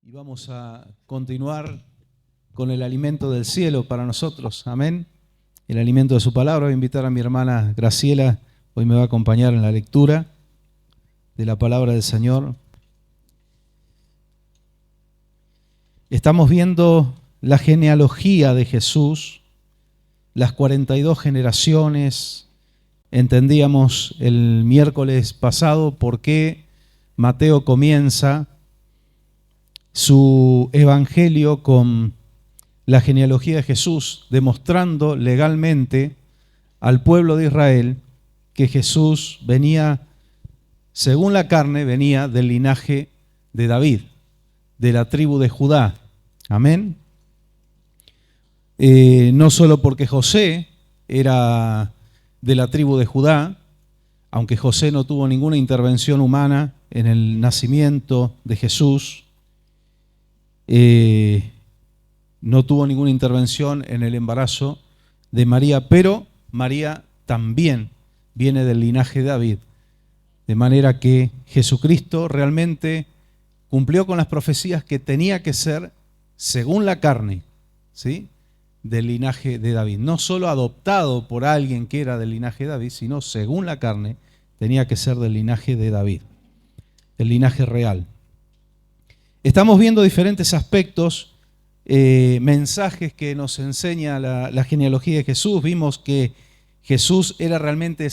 Y vamos a continuar con el alimento del cielo para nosotros. Amén. El alimento de su palabra. Voy a invitar a mi hermana Graciela. Hoy me va a acompañar en la lectura de la palabra del Señor. Estamos viendo la genealogía de Jesús, las 42 generaciones. Entendíamos el miércoles pasado por qué Mateo comienza su evangelio con la genealogía de Jesús, demostrando legalmente al pueblo de Israel que Jesús venía, según la carne, venía del linaje de David, de la tribu de Judá. Amén. No solo porque José era de la tribu de Judá, aunque José no tuvo ninguna intervención humana en el nacimiento de Jesús, no tuvo ninguna intervención en el embarazo de María, pero María también viene del linaje de David, de manera que Jesucristo realmente cumplió con las profecías que tenía que ser según la carne, ¿sí?, del linaje de David. No solo adoptado por alguien que era del linaje de David, sino según la carne tenía que ser del linaje de David, el linaje real. Estamos viendo diferentes aspectos, mensajes que nos enseña la genealogía de Jesús. Vimos que Jesús era realmente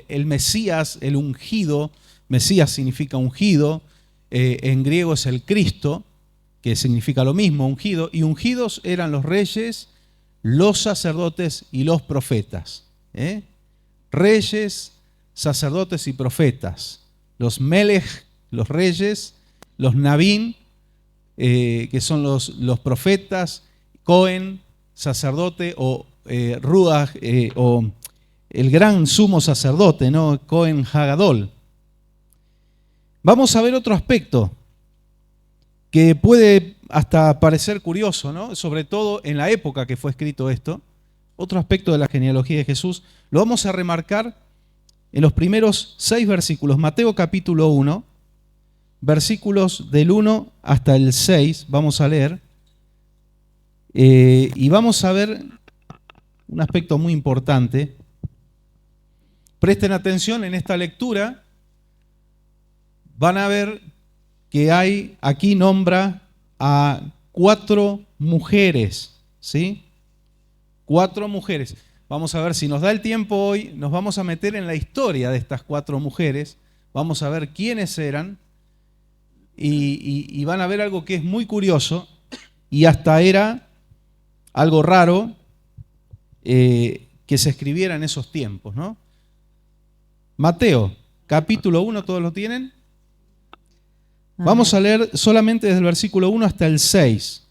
el Mesías, el ungido. Mesías significa ungido, en griego es el Cristo, que significa lo mismo, ungido. Y ungidos eran los reyes, los sacerdotes y los profetas. Reyes, sacerdotes y profetas. Los melech, los reyes, los nabín, que son los profetas, Cohen, sacerdote, o Ruach, o el gran sumo sacerdote, ¿no? Cohen Hagadol. Vamos a ver otro aspecto que puede hasta parecer curioso, ¿no? Sobre todo en la época que fue escrito esto. Otro aspecto de la genealogía de Jesús lo vamos a remarcar en los primeros 6 versículos. Mateo capítulo 1. Versículos del 1 hasta el 6, vamos a leer, y vamos a ver un aspecto muy importante. Presten atención en esta lectura, van a ver que aquí nombra a 4 mujeres, ¿sí? 4 mujeres. Vamos a ver si nos da el tiempo hoy, nos vamos a meter en la historia de estas 4 mujeres, vamos a ver quiénes eran. Y van a ver algo que es muy curioso y hasta era algo raro que se escribiera en esos tiempos, ¿no? Mateo, capítulo 1, ¿todos lo tienen? Vamos a leer solamente desde el versículo 1 hasta el 6.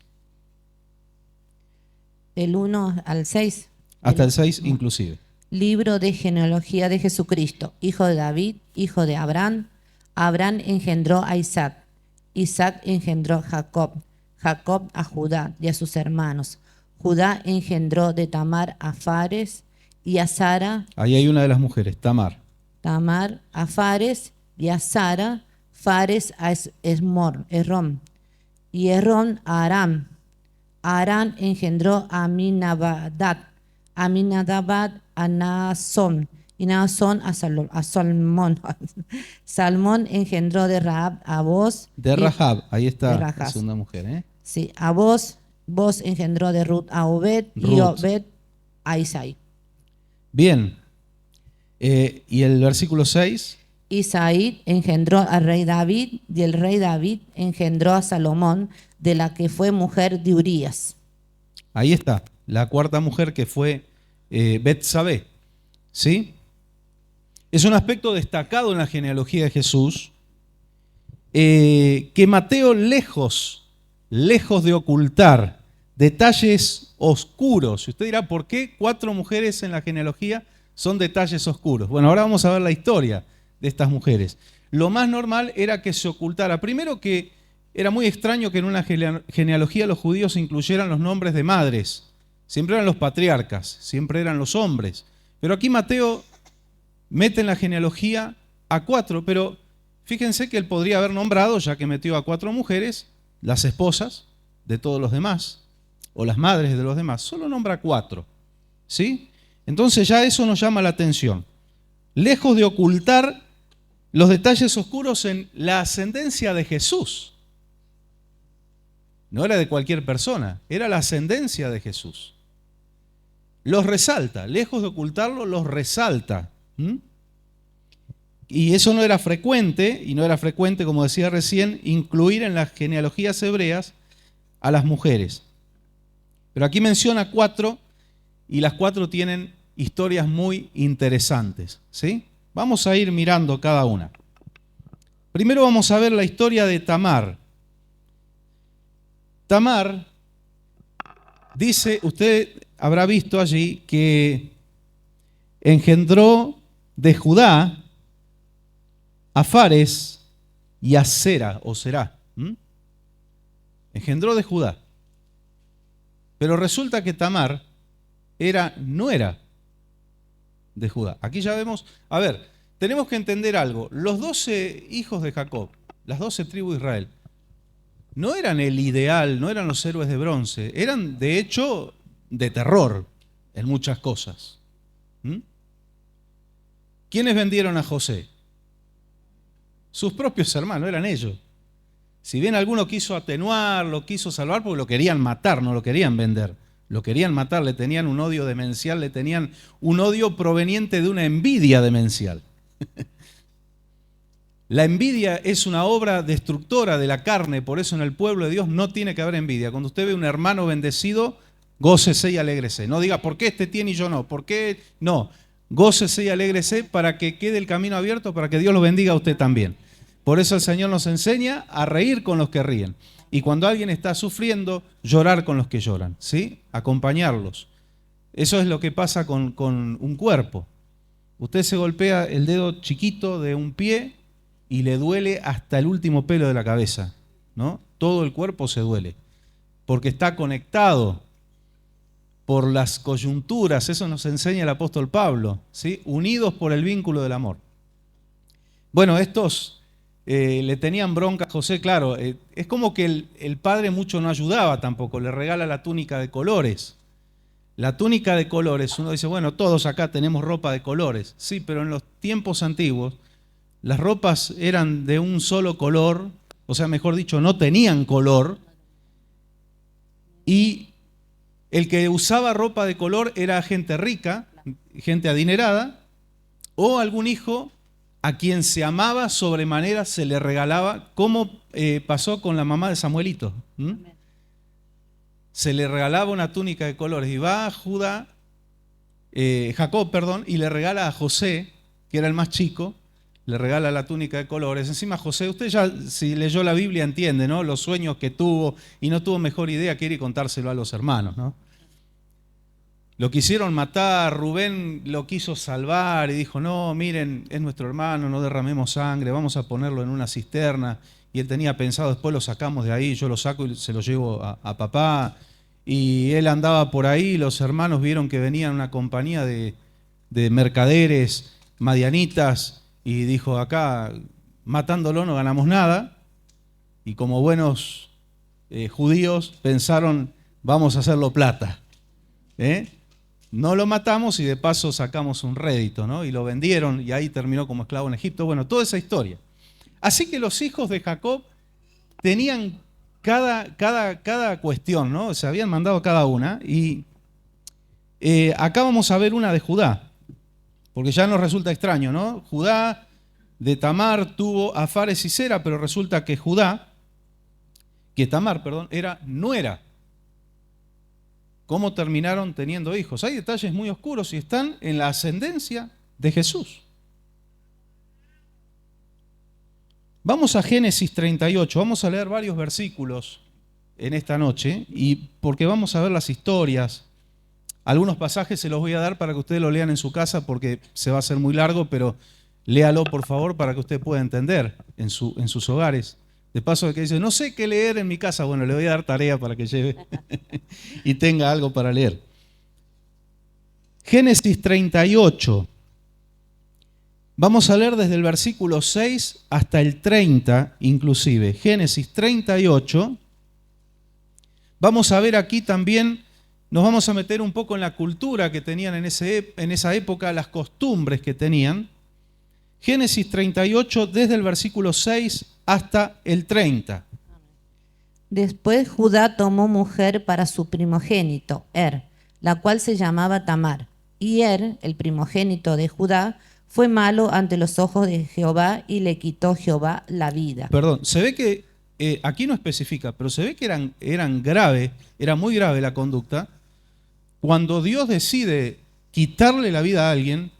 El 1 al 6. Hasta el 6 inclusive. Libro de genealogía de Jesucristo, hijo de David, hijo de Abraham. Abraham engendró a Isaac. Isaac engendró a Jacob, Jacob a Judá y a sus hermanos. Judá engendró de Tamar a Fares y a Sara. Ahí hay una de las mujeres, Tamar. Tamar a Fares y a Sara. Fares a Esrom y Esrom a Aram. Aram engendró a Aminadab, Aminadab a Naasón. Y Naasón a Salmón. Salmón engendró de Rahab a Boz. De Rahab, ahí está Rahab. la segunda mujer, ¿eh? Sí, a Boz. Boz engendró de Ruth a Obed. Y Obed a Isaí. Bien. ¿Y el versículo 6? Isaí engendró al rey David, y el rey David engendró a Salomón, de la que fue mujer de Urías. Ahí está, la cuarta mujer que fue Betsabé, ¿sí? Es un aspecto destacado en la genealogía de Jesús, que Mateo, lejos de ocultar detalles oscuros. Y usted dirá, ¿por qué 4 mujeres en la genealogía son detalles oscuros? Bueno, ahora vamos a ver la historia de estas mujeres. Lo más normal era que se ocultara. Primero, que era muy extraño que en una genealogía los judíos incluyeran los nombres de madres. Siempre eran los patriarcas, siempre eran los hombres. Pero aquí Mateo mete en la genealogía a 4, pero fíjense que él podría haber nombrado, ya que metió a 4 mujeres, las esposas de todos los demás, o las madres de los demás, solo nombra 4. ¿Sí? Entonces ya eso nos llama la atención. Lejos de ocultar los detalles oscuros en la ascendencia de Jesús. No era de cualquier persona, era la ascendencia de Jesús. Los resalta, lejos de ocultarlo, los resalta. Y eso no era frecuente, y no era frecuente, como decía recién, incluir en las genealogías hebreas a las mujeres. Pero aquí menciona 4, y las 4 tienen historias muy interesantes. ¿Sí? Vamos a ir mirando cada una. Primero vamos a ver la historia de Tamar. Tamar dice, usted habrá visto allí que engendró de Judá a Fares y a Zera, o Será. Engendró de Judá. Pero resulta que Tamar era nuera de Judá. Aquí ya vemos, a ver, tenemos que entender algo. Los 12 hijos de Jacob, las 12 tribus de Israel, no eran el ideal, no eran los héroes de bronce, eran de hecho de terror en muchas cosas. ¿Quiénes vendieron a José? Sus propios hermanos, eran ellos. Si bien alguno quiso atenuar, lo quiso salvar porque lo querían matar, no lo querían vender. Lo querían matar, le tenían un odio demencial, le tenían un odio proveniente de una envidia demencial. La envidia es una obra destructora de la carne, por eso en el pueblo de Dios no tiene que haber envidia. Cuando usted ve un hermano bendecido, gócese y alégrese. No diga, ¿por qué este tiene y yo no? ¿Por qué? No, gócese y alégrese para que quede el camino abierto, para que Dios lo bendiga a usted también. Por eso el Señor nos enseña a reír con los que ríen. Y cuando alguien está sufriendo, llorar con los que lloran, ¿sí? Acompañarlos. Eso es lo que pasa con un cuerpo. Usted se golpea el dedo chiquito de un pie y le duele hasta el último pelo de la cabeza, ¿no? Todo el cuerpo se duele, porque está conectado por las coyunturas, eso nos enseña el apóstol Pablo, ¿sí? Unidos por el vínculo del amor. Bueno, estos le tenían bronca a José, claro, es como que el padre mucho no ayudaba tampoco, le regala la túnica de colores. La túnica de colores, uno dice, bueno, todos acá tenemos ropa de colores, sí, pero en los tiempos antiguos las ropas eran de un solo color, o sea, mejor dicho, no tenían color, y el que usaba ropa de color era gente rica, gente adinerada, o algún hijo a quien se amaba sobremanera se le regalaba, como pasó con la mamá de Samuelito. Se le regalaba una túnica de colores, y va a Jacob, y le regala a José, que era el más chico, le regala la túnica de colores. Encima José, usted ya si leyó la Biblia entiende, ¿no? Los sueños que tuvo, y no tuvo mejor idea que ir y contárselo a los hermanos, ¿no? Lo quisieron matar, Rubén lo quiso salvar y dijo, no, miren, es nuestro hermano, no derramemos sangre, vamos a ponerlo en una cisterna. Y él tenía pensado, después lo sacamos de ahí, yo lo saco y se lo llevo a papá. Y él andaba por ahí, los hermanos vieron que venía una compañía de mercaderes madianitas, y dijo, acá matándolo no ganamos nada. Y como buenos judíos pensaron, vamos a hacerlo plata. No lo matamos y de paso sacamos un rédito, ¿no? Y lo vendieron y ahí terminó como esclavo en Egipto. Bueno, toda esa historia. Así que los hijos de Jacob tenían cada cuestión, ¿no? Se habían mandado cada una. Y acá vamos a ver una de Judá, porque ya nos resulta extraño, ¿no? Judá de Tamar tuvo a Fares y Zera, pero resulta que Tamar era nuera. ¿Cómo terminaron teniendo hijos? Hay detalles muy oscuros y están en la ascendencia de Jesús. Vamos a Génesis 38, vamos a leer varios versículos en esta noche, y porque vamos a ver las historias. Algunos pasajes se los voy a dar para que ustedes lo lean en su casa, porque se va a hacer muy largo, pero léalo por favor para que usted pueda entender en sus hogares. De paso de que dice, no sé qué leer en mi casa, bueno, le voy a dar tarea para que lleve y tenga algo para leer. Génesis 38. Vamos a leer desde el versículo 6 hasta el 30 inclusive. Génesis 38, vamos a ver aquí también, nos vamos a meter un poco en la cultura que tenían en esa época, las costumbres que tenían. Génesis 38, desde el versículo 6 hasta el 30. Después Judá tomó mujer para su primogénito, la cual se llamaba Tamar. Y el primogénito de Judá, fue malo ante los ojos de Jehová y le quitó Jehová la vida. Perdón, se ve que, aquí no especifica, pero se ve que era muy grave la conducta. Cuando Dios decide quitarle la vida a alguien,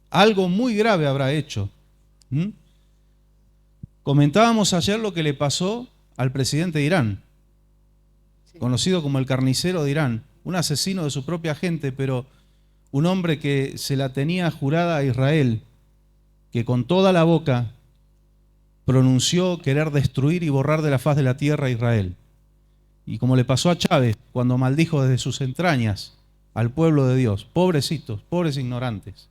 algo muy grave habrá hecho. Comentábamos ayer lo que le pasó al presidente de Irán, conocido como el carnicero de Irán, un asesino de su propia gente, pero un hombre que se la tenía jurada a Israel, que con toda la boca pronunció querer destruir y borrar de la faz de la tierra a Israel. Y como le pasó a Chávez, cuando maldijo desde sus entrañas al pueblo de Dios, pobrecitos, pobres ignorantes.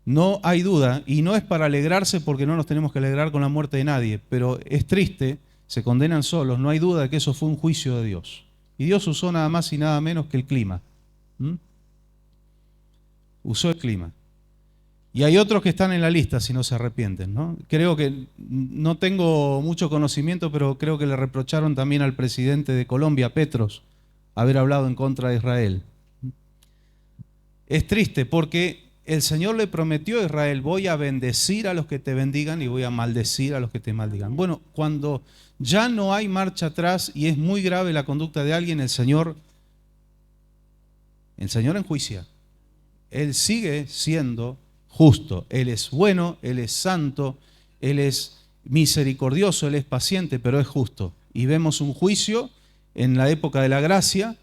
No hay duda, y no es para alegrarse porque no nos tenemos que alegrar con la muerte de nadie, pero es triste, se condenan solos, no hay duda de que eso fue un juicio de Dios. Y Dios usó nada más y nada menos que el clima. Usó el clima. Y hay otros que están en la lista si no se arrepienten, ¿no? Creo que, no tengo mucho conocimiento, pero creo que le reprocharon también al presidente de Colombia, Petros, haber hablado en contra de Israel. Es triste porque el Señor le prometió a Israel: voy a bendecir a los que te bendigan y voy a maldecir a los que te maldigan. Bueno, cuando ya no hay marcha atrás y es muy grave la conducta de alguien, el Señor enjuicia. Él sigue siendo justo. Él es bueno, Él es santo, Él es misericordioso, Él es paciente, pero es justo. Y vemos un juicio en la época de la gracia,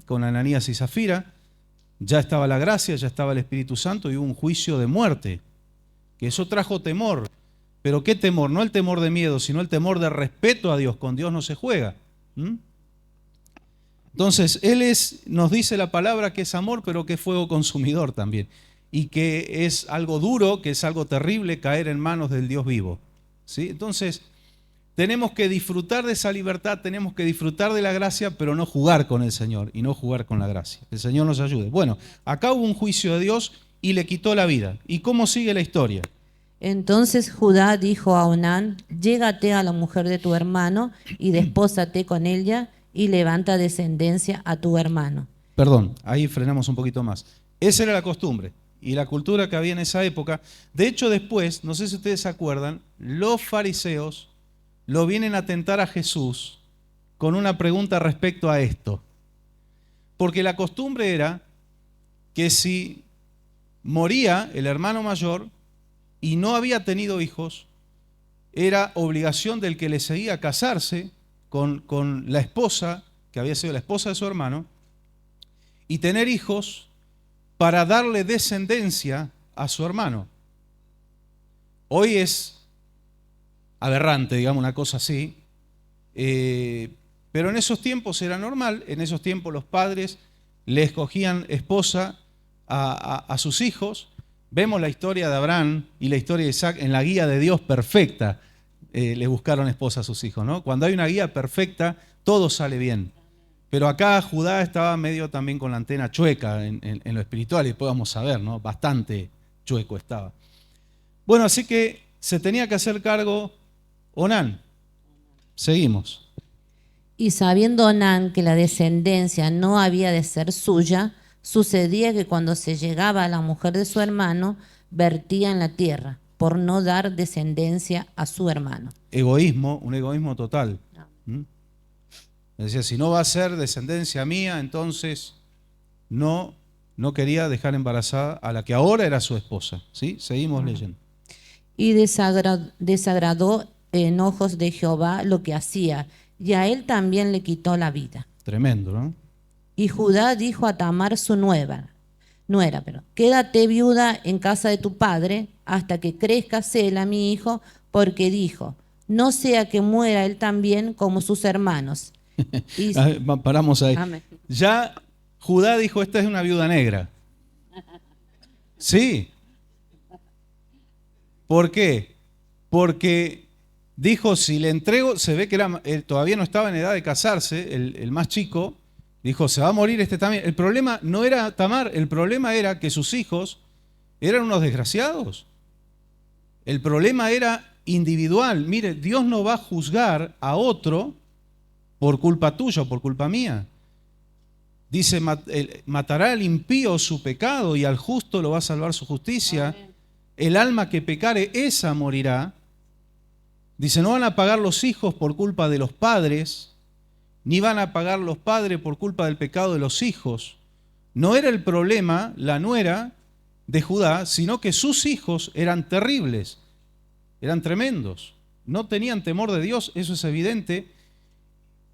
con Ananías y Zafira. Ya estaba la gracia, ya estaba el Espíritu Santo y hubo un juicio de muerte. Que eso trajo temor. Pero ¿qué temor? No el temor de miedo, sino el temor de respeto a Dios. Con Dios no se juega. Entonces, nos dice la palabra que es amor, pero que es fuego consumidor también. Y que es algo duro, que es algo terrible caer en manos del Dios vivo. ¿Sí? Entonces, tenemos que disfrutar de esa libertad, tenemos que disfrutar de la gracia, pero no jugar con el Señor y no jugar con la gracia. El Señor nos ayude. Bueno, acá hubo un juicio de Dios y le quitó la vida. ¿Y cómo sigue la historia? Entonces Judá dijo a Onán: llégate a la mujer de tu hermano y despósate con ella y levanta descendencia a tu hermano. Perdón, ahí frenamos un poquito más. Esa era la costumbre y la cultura que había en esa época. De hecho, después, no sé si ustedes se acuerdan, los fariseos lo vienen a tentar a Jesús con una pregunta respecto a esto. Porque la costumbre era que si moría el hermano mayor y no había tenido hijos, era obligación del que le seguía casarse con la esposa, que había sido la esposa de su hermano, y tener hijos para darle descendencia a su hermano. Hoy es aberrante, digamos, una cosa así, pero en esos tiempos era normal. En esos tiempos los padres le escogían esposa a sus hijos. Vemos la historia de Abraham y la historia de Isaac en la guía de Dios perfecta. Le buscaron esposa a sus hijos, ¿no? Cuando hay una guía perfecta, todo sale bien. Pero acá Judá estaba medio también con la antena chueca en lo espiritual, y después vamos a ver, ¿no? Bastante chueco estaba. Bueno, así que se tenía que hacer cargo Onán. Seguimos. Y sabiendo Onán que la descendencia no había de ser suya, sucedía que cuando se llegaba a la mujer de su hermano, vertía en la tierra, por no dar descendencia a su hermano. Egoísmo, un egoísmo total. Decía, si no va a ser descendencia mía, entonces no quería dejar embarazada a la que ahora era su esposa. ¿Sí? Seguimos leyendo. Y desagradó en ojos de Jehová lo que hacía, y a él también le quitó la vida. Tremendo, ¿no? Y Judá dijo a Tamar su nuera, quédate viuda en casa de tu padre hasta que crezca Sela, mi hijo, porque dijo, no sea que muera él también como sus hermanos. Y paramos ahí. Amén. Ya Judá dijo, esta es una viuda negra. Sí. ¿Por qué? Porque dijo, si le entrego, se ve que todavía no estaba en edad de casarse, el más chico, dijo, se va a morir este también. El problema no era Tamar, el problema era que sus hijos eran unos desgraciados. El problema era individual. Mire, Dios no va a juzgar a otro por culpa tuya o por culpa mía. Dice, matará al impío su pecado y al justo lo va a salvar su justicia. Amén. El alma que pecare, esa morirá. Dice, no van a pagar los hijos por culpa de los padres, ni van a pagar los padres por culpa del pecado de los hijos. No era el problema la nuera de Judá, sino que sus hijos eran terribles, eran tremendos. No tenían temor de Dios, eso es evidente.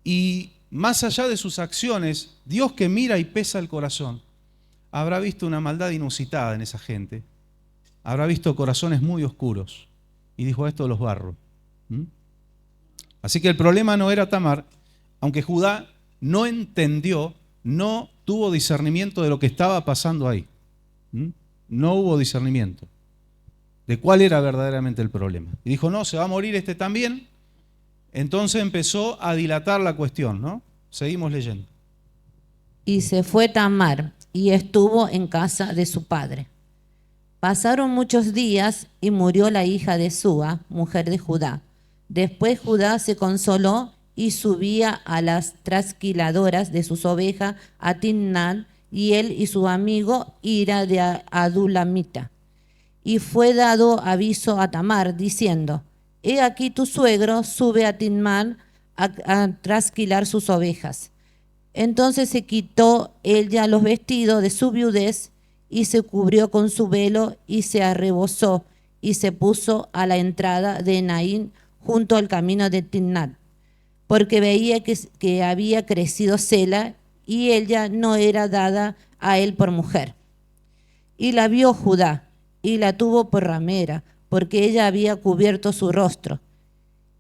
Y más allá de sus acciones, Dios que mira y pesa el corazón, habrá visto una maldad inusitada en esa gente. Habrá visto corazones muy oscuros. Y dijo, esto los barro. Así que el problema no era Tamar, aunque Judá no entendió, no tuvo discernimiento de lo que estaba pasando ahí. No hubo discernimiento de cuál era verdaderamente el problema. Y dijo, no, se va a morir este también. Entonces empezó a dilatar la cuestión, ¿no? Seguimos leyendo. Y se fue Tamar y estuvo en casa de su padre. Pasaron muchos días y murió la hija de Súa, mujer de Judá. Después Judá se consoló y subía a las trasquiladoras de sus ovejas a Timnat, y él y su amigo Hira de Adulamita. Y fue dado aviso a Tamar, diciendo, he aquí tu suegro sube a Timnat a trasquilar sus ovejas. Entonces se quitó ella los vestidos de su viudez y se cubrió con su velo y se arrebozó y se puso a la entrada de Naín junto al camino de Timnat, porque veía que había crecido Sela y ella no era dada a él por mujer. Y la vio Judá y la tuvo por ramera, porque ella había cubierto su rostro.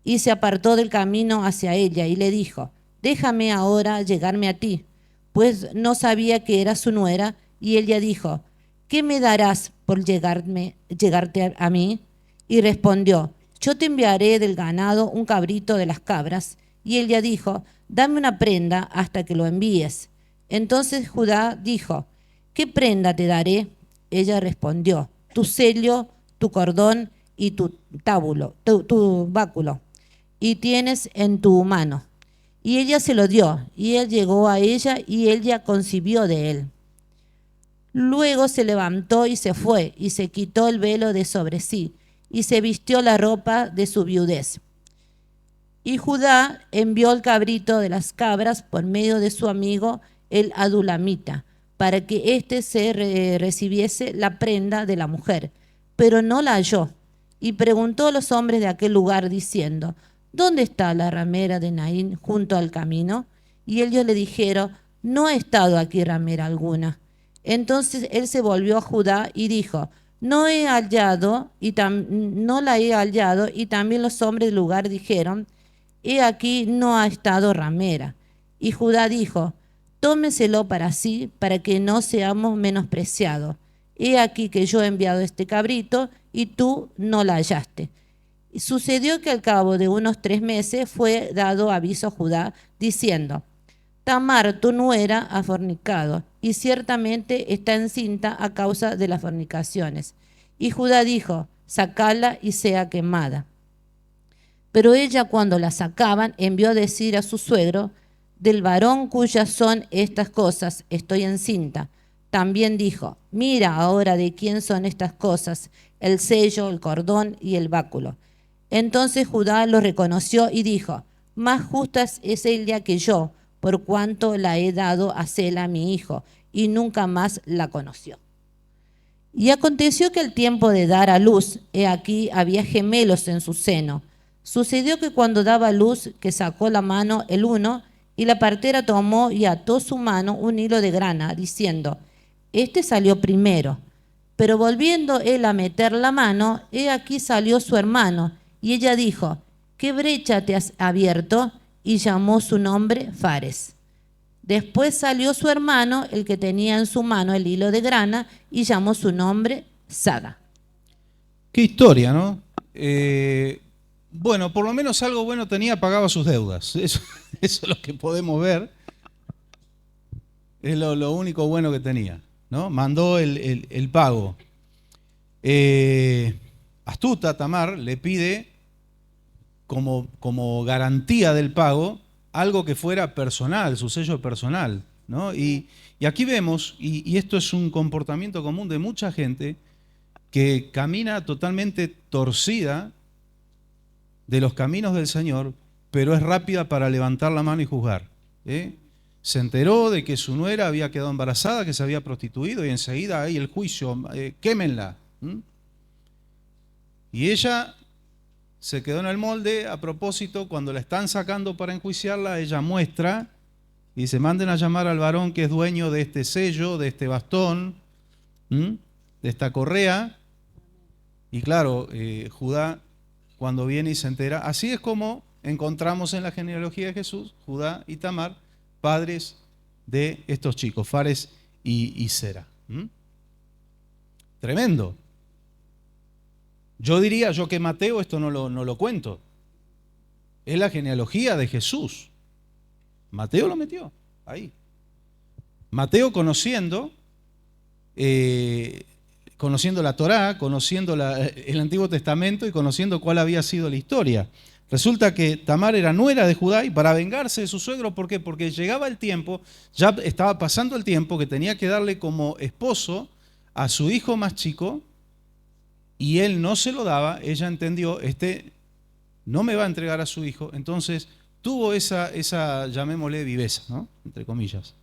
Y se apartó del camino hacia ella y le dijo, déjame ahora llegarme a ti, pues no sabía que era su nuera. Y ella dijo, ¿qué me darás por llegarte a mí? Y respondió, yo te enviaré del ganado un cabrito de las cabras. Y ella dijo, dame una prenda hasta que lo envíes. Entonces Judá dijo, ¿qué prenda te daré? Ella respondió, tu sello, tu cordón y tu báculo, y tienes en tu mano. Y ella se lo dio, y él llegó a ella, y ella concibió de él. Luego se levantó y se fue, y se quitó el velo de sobre sí, y se vistió la ropa de su viudez. Y Judá envió el cabrito de las cabras por medio de su amigo el Adulamita, para que éste se recibiese la prenda de la mujer, pero no la halló. Y preguntó a los hombres de aquel lugar, diciendo, ¿dónde está la ramera de Naín junto al camino? Y ellos le dijeron, no ha estado aquí ramera alguna. Entonces él se volvió a Judá y dijo, no la he hallado, y también los hombres del lugar dijeron, he aquí no ha estado ramera. Y Judá dijo, tómeselo para sí, para que no seamos menospreciados. He aquí que yo he enviado este cabrito, y tú no la hallaste. Y sucedió que al cabo de unos 3 meses fue dado aviso a Judá, diciendo, Tamar, tu nuera, ha fornicado, y ciertamente está encinta a causa de las fornicaciones. Y Judá dijo, sacala y sea quemada. Pero ella, cuando la sacaban, envió a decir a su suegro, del varón cuyas son estas cosas, estoy encinta. También dijo, mira ahora de quién son estas cosas, el sello, el cordón y el báculo. Entonces Judá lo reconoció y dijo, más justa es ella que yo, por cuanto la he dado a Sela mi hijo, y nunca más la conoció. Y aconteció que al tiempo de dar a luz, he aquí había gemelos en su seno. Sucedió que cuando daba luz, que sacó la mano el uno, y la partera tomó y ató su mano un hilo de grana, diciendo, este salió primero. Pero volviendo él a meter la mano, he aquí salió su hermano, y ella dijo, ¿qué brecha te has abierto? Y llamó su nombre Fares. Después salió su hermano, el que tenía en su mano el hilo de grana, y llamó su nombre Sada. Qué historia, ¿no? bueno, por lo menos algo bueno tenía, pagaba sus deudas. Eso es lo que podemos ver. Es lo único bueno que tenía, ¿no? Mandó el pago. Astuta, Tamar, le pide como garantía del pago algo que fuera personal, su sello personal, ¿no? Y aquí vemos, y esto es un comportamiento común de mucha gente, que camina totalmente torcida de los caminos del Señor, pero es rápida para levantar la mano y juzgar. Se enteró de que su nuera había quedado embarazada, que se había prostituido, y enseguida ahí el juicio, quémenla. Y ella se quedó en el molde. A propósito, cuando la están sacando para enjuiciarla, ella muestra y dice: manden a llamar al varón que es dueño de este sello, de este bastón, de esta correa. Y claro, Judá, cuando viene y se entera, así es como encontramos en la genealogía de Jesús, Judá y Tamar, padres de estos chicos, Fares y Zera. Tremendo. Yo diría, yo que Mateo esto no lo cuento. Es la genealogía de Jesús. Mateo lo metió ahí. Mateo conociendo la Torá, conociendo el Antiguo Testamento y conociendo cuál había sido la historia. Resulta que Tamar era nuera de Judá, y para vengarse de su suegro, ¿por qué? Porque llegaba el tiempo, ya estaba pasando el tiempo, que tenía que darle como esposo a su hijo más chico, y él no se lo daba. Ella entendió, no me va a entregar a su hijo, entonces tuvo esa llamémosle viveza, ¿no? Entre comillas.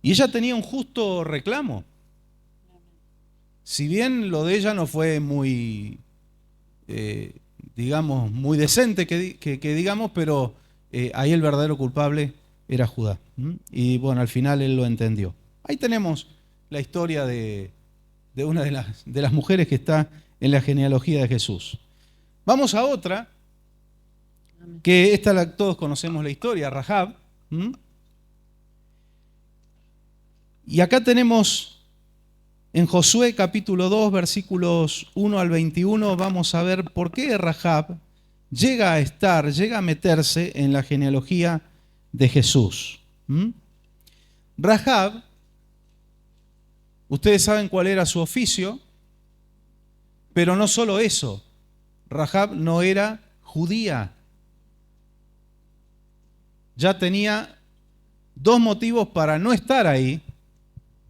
Y ella tenía un justo reclamo. Si bien lo de ella no fue muy, digamos, muy decente, que digamos, pero ahí el verdadero culpable era Judá. Y bueno, al final él lo entendió. Ahí tenemos la historia de una de las mujeres que está en la genealogía de Jesús. Vamos a otra, que todos conocemos la historia, Rahab. Y acá tenemos en Josué capítulo 2, versículos 1 al 21, vamos a ver por qué Rahab llega a meterse en la genealogía de Jesús. Rahab, ustedes saben cuál era su oficio, pero no solo eso, Rahab no era judía. Ya tenía dos motivos para no estar ahí,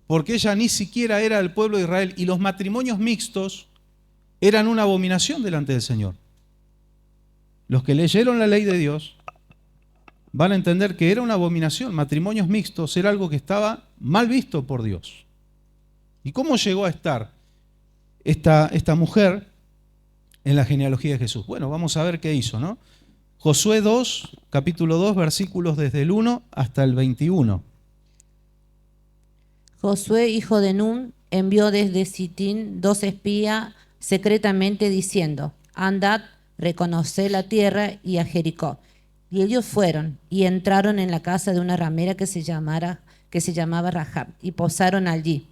porque ella ni siquiera era del pueblo de Israel, y los matrimonios mixtos eran una abominación delante del Señor. Los que leyeron la ley de Dios van a entender que era una abominación. Matrimonios mixtos era algo que estaba mal visto por Dios. ¿Y cómo llegó a estar esta mujer en la genealogía de Jesús? Bueno, vamos a ver qué hizo, ¿no? Josué 2, capítulo 2, versículos desde el 1 hasta el 21. Josué, hijo de Nun, envió desde Sitín 2 espías secretamente diciendo: andad, reconoced la tierra y a Jericó. Y ellos fueron y entraron en la casa de una ramera que se llamaba Rahab, y posaron allí.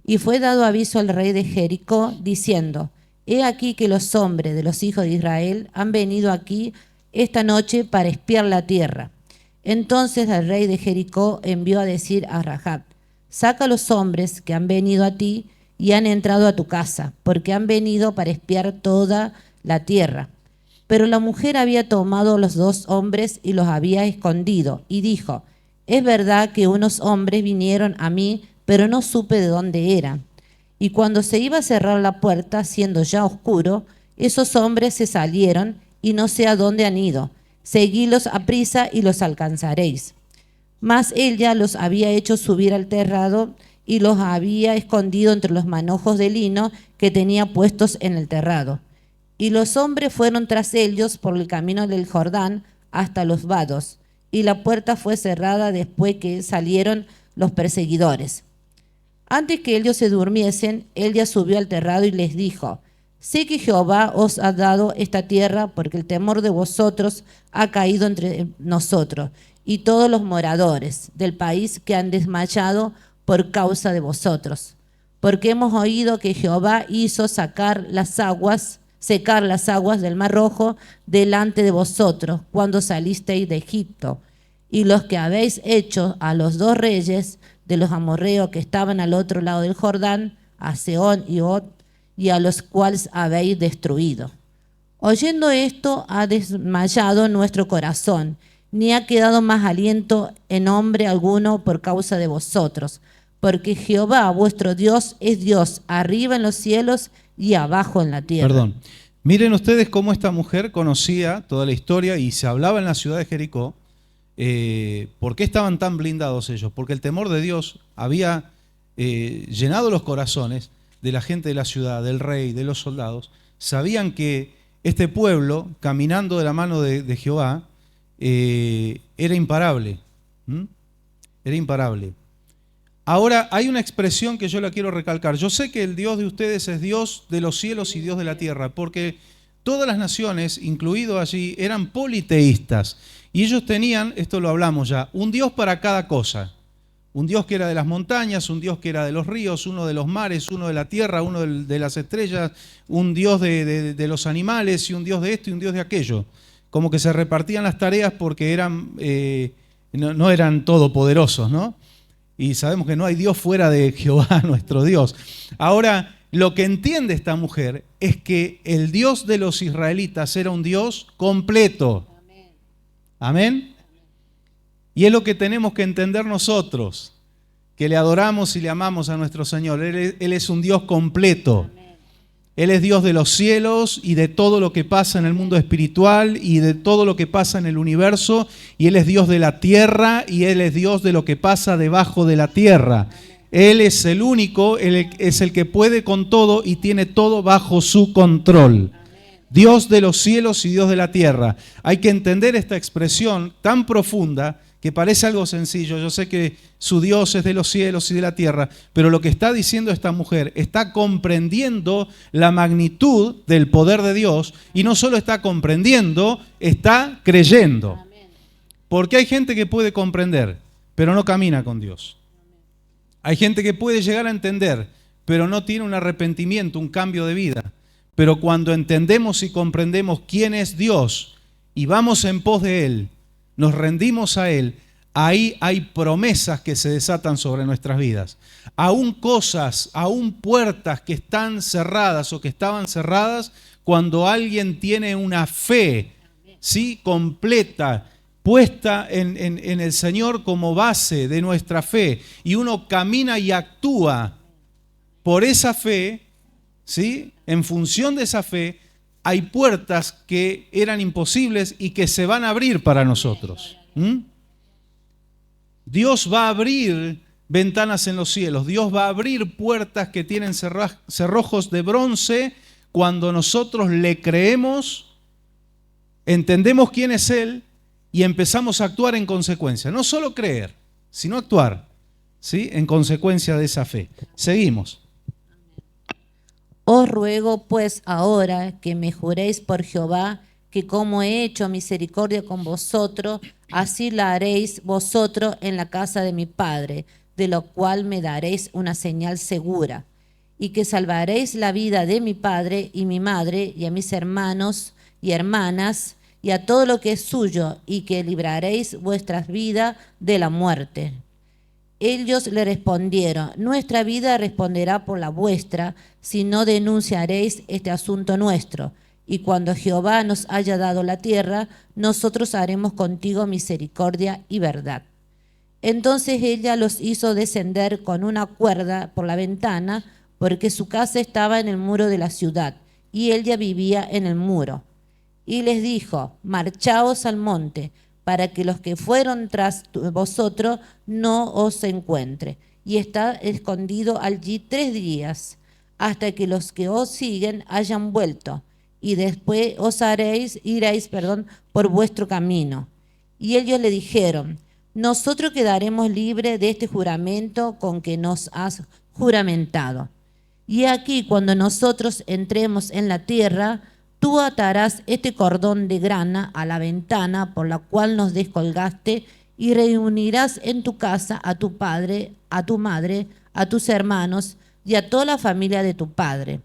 Y fue dado aviso al rey de Jericó, diciendo: he aquí que los hombres de los hijos de Israel han venido aquí esta noche para espiar la tierra. Entonces el rey de Jericó envió a decir a Rahab: saca a los hombres que han venido a ti y han entrado a tu casa, porque han venido para espiar toda la tierra. Pero la mujer había tomado a los 2 hombres y los había escondido, y dijo: es verdad que unos hombres vinieron a mí, pero no supe de dónde eran. Y cuando se iba a cerrar la puerta, siendo ya oscuro, esos hombres se salieron, y no sé a dónde han ido. Seguílos aprisa y los alcanzaréis. Mas ella los había hecho subir al terrado y los había escondido entre los manojos de lino que tenía puestos en el terrado. Y los hombres fueron tras ellos por el camino del Jordán hasta los vados, y la puerta fue cerrada después que salieron los perseguidores. Antes que ellos se durmiesen, ella subió al terrado y les dijo: sé que Jehová os ha dado esta tierra, porque el temor de vosotros ha caído entre nosotros y todos los moradores del país que han desmayado por causa de vosotros. Porque hemos oído que Jehová hizo sacar las aguas secar las aguas del Mar Rojo delante de vosotros cuando salisteis de Egipto, y los que habéis hecho a los 2 reyes de los amorreos que estaban al otro lado del Jordán, a Sehón y Og, y a los cuales habéis destruido. Oyendo esto, ha desmayado nuestro corazón, ni ha quedado más aliento en hombre alguno por causa de vosotros, porque Jehová vuestro Dios es Dios arriba en los cielos y abajo en la tierra. Perdón. Miren ustedes cómo esta mujer conocía toda la historia y se hablaba en la ciudad de Jericó. ¿Por qué estaban tan blindados ellos? Porque el temor de Dios había llenado los corazones de la gente de la ciudad, del rey, de los soldados. Sabían que este pueblo, caminando de la mano de Jehová, era imparable. Era imparable. Ahora, hay una expresión que yo la quiero recalcar. Yo sé que el Dios de ustedes es Dios de los cielos y Dios de la tierra, porque todas las naciones, incluido allí, eran politeístas. Y ellos tenían, esto lo hablamos ya, un Dios para cada cosa. Un Dios que era de las montañas, un Dios que era de los ríos, uno de los mares, uno de la tierra, uno de las estrellas, un Dios de los animales y un Dios de esto y un Dios de aquello. Como que se repartían las tareas porque eran, no eran todopoderosos, ¿no? Y sabemos que no hay Dios fuera de Jehová, nuestro Dios. Ahora, lo que entiende esta mujer es que el Dios de los israelitas era un Dios completo. Amén. Y es lo que tenemos que entender nosotros, que le adoramos y le amamos a nuestro Señor. Él es un Dios completo. Él es Dios de los cielos y de todo lo que pasa en el mundo espiritual y de todo lo que pasa en el universo. Y Él es Dios de la tierra y Él es Dios de lo que pasa debajo de la tierra. Él es el único, Él es el que puede con todo y tiene todo bajo su control. Dios de los cielos y Dios de la tierra. Hay que entender esta expresión tan profunda que parece algo sencillo. Yo sé que su Dios es de los cielos y de la tierra, pero lo que está diciendo esta mujer está comprendiendo la magnitud del poder de Dios y no solo está comprendiendo, está creyendo. Porque hay gente que puede comprender, pero no camina con Dios. Hay gente que puede llegar a entender, pero no tiene un arrepentimiento, un cambio de vida. Pero cuando entendemos y comprendemos quién es Dios y vamos en pos de Él, nos rendimos a Él, ahí hay promesas que se desatan sobre nuestras vidas. Aún cosas, aún puertas que están cerradas o que estaban cerradas, cuando alguien tiene una fe, ¿sí?, completa, puesta en el Señor como base de nuestra fe, y uno camina y actúa por esa fe, ¿sí?, en función de esa fe, hay puertas que eran imposibles y que se van a abrir para nosotros. Dios va a abrir ventanas en los cielos. Dios va a abrir puertas que tienen cerrojos de bronce cuando nosotros le creemos, entendemos quién es Él y empezamos a actuar en consecuencia. No solo creer, sino actuar, ¿sí?, en consecuencia de esa fe. Seguimos. Os ruego pues ahora que me juréis por Jehová, que como he hecho misericordia con vosotros, así la haréis vosotros en la casa de mi padre, de lo cual me daréis una señal segura, y que salvaréis la vida de mi padre y mi madre, y a mis hermanos y hermanas, y a todo lo que es suyo, y que libraréis vuestras vidas de la muerte. Ellos le respondieron: nuestra vida responderá por la vuestra, si no denunciaréis este asunto nuestro. Y cuando Jehová nos haya dado la tierra, nosotros haremos contigo misericordia y verdad. Entonces ella los hizo descender con una cuerda por la ventana, porque su casa estaba en el muro de la ciudad, y ella vivía en el muro. Y les dijo: marchaos al monte, para que los que fueron tras vosotros no os encuentre. Y está escondido allí 3 días, hasta que los que os siguen hayan vuelto. Y después iréis por vuestro camino. Y ellos le dijeron: nosotros quedaremos libres de este juramento con que nos has juramentado. Y aquí, cuando nosotros entremos en la tierra, tú atarás este cordón de grana a la ventana por la cual nos descolgaste, y reunirás en tu casa a tu padre, a tu madre, a tus hermanos y a toda la familia de tu padre.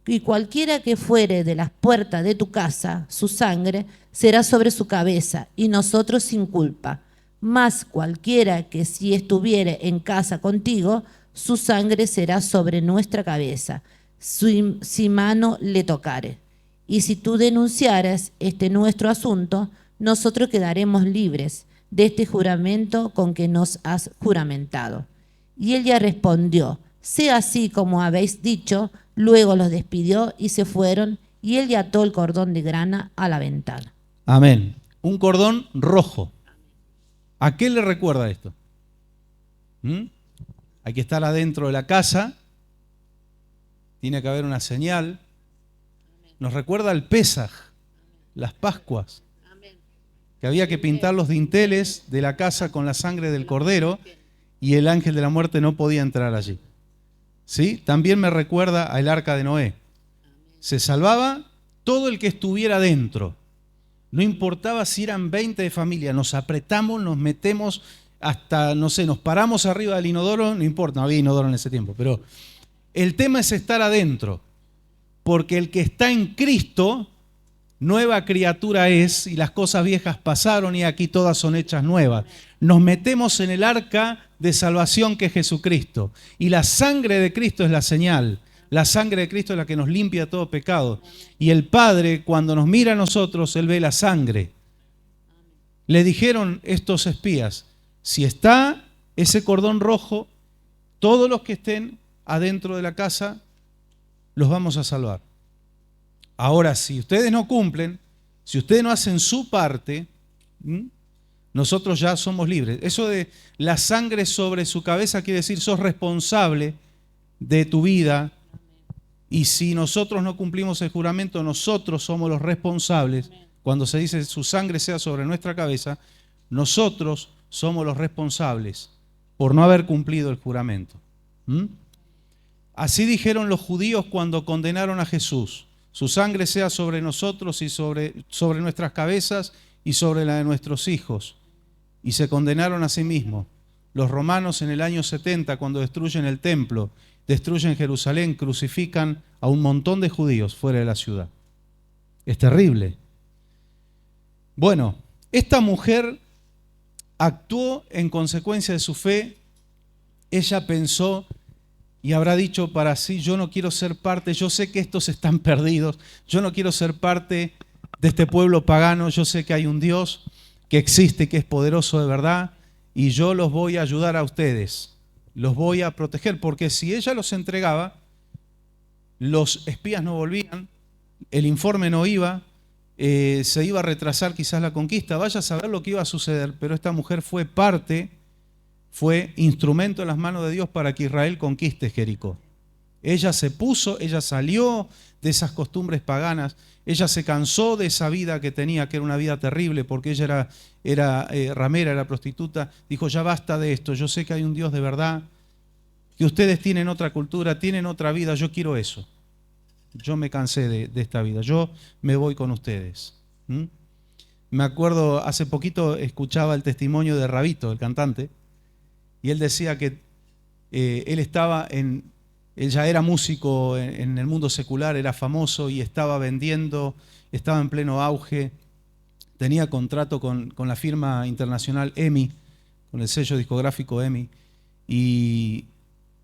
Y cualquiera que fuere de las puertas de tu casa, su sangre será sobre su cabeza, y nosotros sin culpa. Mas cualquiera que si estuviere en casa contigo, su sangre será sobre nuestra cabeza, si mano le tocare. Y si tú denunciaras este nuestro asunto, nosotros quedaremos libres de este juramento con que nos has juramentado. Y ella respondió: sea así como habéis dicho. Luego los despidió y se fueron, y él ató el cordón de grana a la ventana. Amén. Un cordón rojo. ¿A qué le recuerda esto? Hay que estar adentro de la casa, tiene que haber una señal. Nos recuerda el Pesaj, las Pascuas, que había que pintar los dinteles de la casa con la sangre del cordero y el ángel de la muerte no podía entrar allí. ¿Sí? También me recuerda al arca de Noé. Se salvaba todo el que estuviera dentro. No importaba si eran 20 de familia, nos apretamos, nos metemos hasta, no sé, nos paramos arriba del inodoro, no importa, no había inodoro en ese tiempo, pero el tema es estar adentro, porque el que está en Cristo, nueva criatura es, y las cosas viejas pasaron y aquí todas son hechas nuevas. Nos metemos en el arca de salvación que es Jesucristo, y la sangre de Cristo es la señal. La sangre de Cristo es la que nos limpia todo pecado. Y el Padre, cuando nos mira a nosotros, Él ve la sangre. Le dijeron estos espías: si está ese cordón rojo, todos los que estén adentro de la casa, los vamos a salvar. Ahora, si ustedes no cumplen, si ustedes no hacen su parte, nosotros ya somos libres. Eso de la sangre sobre su cabeza quiere decir sos responsable de tu vida. Y si nosotros no cumplimos el juramento, nosotros somos los responsables. Cuando se dice su sangre sea sobre nuestra cabeza, nosotros somos los responsables por no haber cumplido el juramento. Así dijeron los judíos cuando condenaron a Jesús: su sangre sea sobre nosotros y sobre nuestras cabezas y sobre la de nuestros hijos. Y se condenaron a sí mismos. Los romanos en el año 70, cuando destruyen el templo, destruyen Jerusalén, crucifican a un montón de judíos fuera de la ciudad. Es terrible. Bueno, esta mujer actuó en consecuencia de su fe. Ella pensó y habrá dicho para sí: yo no quiero ser parte, yo sé que estos están perdidos, yo no quiero ser parte de este pueblo pagano, yo sé que hay un Dios que existe, que es poderoso de verdad, y yo los voy a ayudar a ustedes, los voy a proteger, porque si ella los entregaba, los espías no volvían, el informe no iba, se iba a retrasar quizás la conquista, vaya a saber lo que iba a suceder, pero esta mujer fue parte, fue instrumento en las manos de Dios para que Israel conquiste Jericó. Ella se puso, ella salió de esas costumbres paganas, ella se cansó de esa vida que tenía, que era una vida terrible, porque ella era ramera, era prostituta. Dijo: ya basta de esto, yo sé que hay un Dios de verdad, que ustedes tienen otra cultura, tienen otra vida, yo quiero eso. Yo me cansé de esta vida, yo me voy con ustedes. Me acuerdo, hace poquito escuchaba el testimonio de Rabito, el cantante, y él decía que él ya era músico en el mundo secular, era famoso y estaba vendiendo, estaba en pleno auge, tenía contrato con la firma internacional EMI, con el sello discográfico EMI, y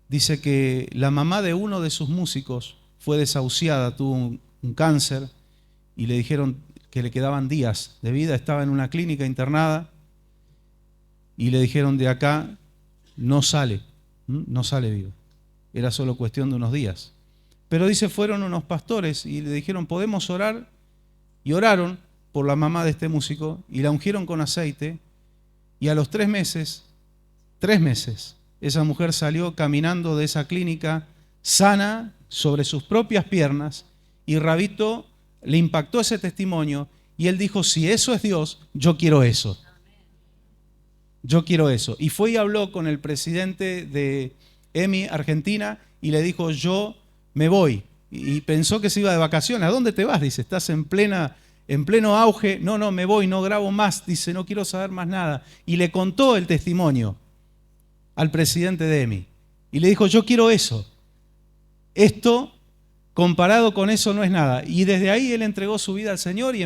dice que la mamá de uno de sus músicos fue desahuciada, tuvo un cáncer y le dijeron que le quedaban días de vida, estaba en una clínica internada y le dijeron: de acá no sale vivo. Era solo cuestión de unos días. Pero dice, fueron unos pastores y le dijeron: ¿podemos orar? Y oraron por la mamá de este músico y la ungieron con aceite, y a los 3 meses, esa mujer salió caminando de esa clínica sana sobre sus propias piernas, y Rabito le impactó ese testimonio y él dijo: si eso es Dios, yo quiero eso. Yo quiero eso. Y fue y habló con el presidente de EMI Argentina y le dijo: yo me voy. Y pensó que se iba de vacaciones. ¿A dónde te vas? Dice: estás en pleno auge. No, me voy, no grabo más. Dice: no quiero saber más nada. Y le contó el testimonio al presidente de EMI. Y le dijo: yo quiero eso. Esto comparado con eso no es nada. Y desde ahí él entregó su vida al Señor y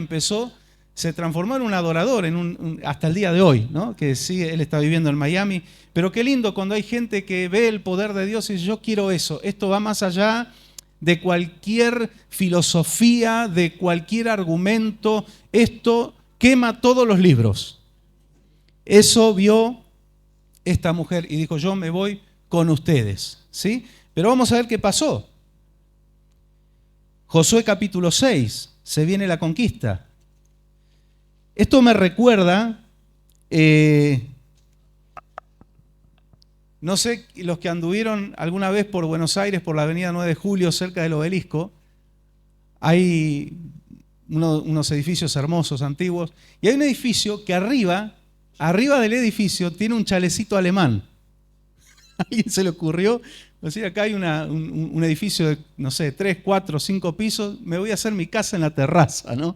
se transformó en un adorador hasta el día de hoy, ¿no? Que sí, él está viviendo en Miami. Pero qué lindo cuando hay gente que ve el poder de Dios y dice, yo quiero eso. Esto va más allá de cualquier filosofía, de cualquier argumento. Esto quema todos los libros. Eso vio esta mujer y dijo, yo me voy con ustedes, ¿sí? Pero vamos a ver qué pasó. Josué capítulo 6, se viene la conquista. Esto me recuerda, no sé, los que anduvieron alguna vez por Buenos Aires, por la avenida 9 de Julio, cerca del Obelisco, hay unos edificios hermosos, antiguos, y hay un edificio que arriba del edificio tiene un chalecito alemán. ¿A alguien se le ocurrió? O sea, acá hay un edificio de, no sé, 3, 4, 5 pisos, me voy a hacer mi casa en la terraza, ¿no?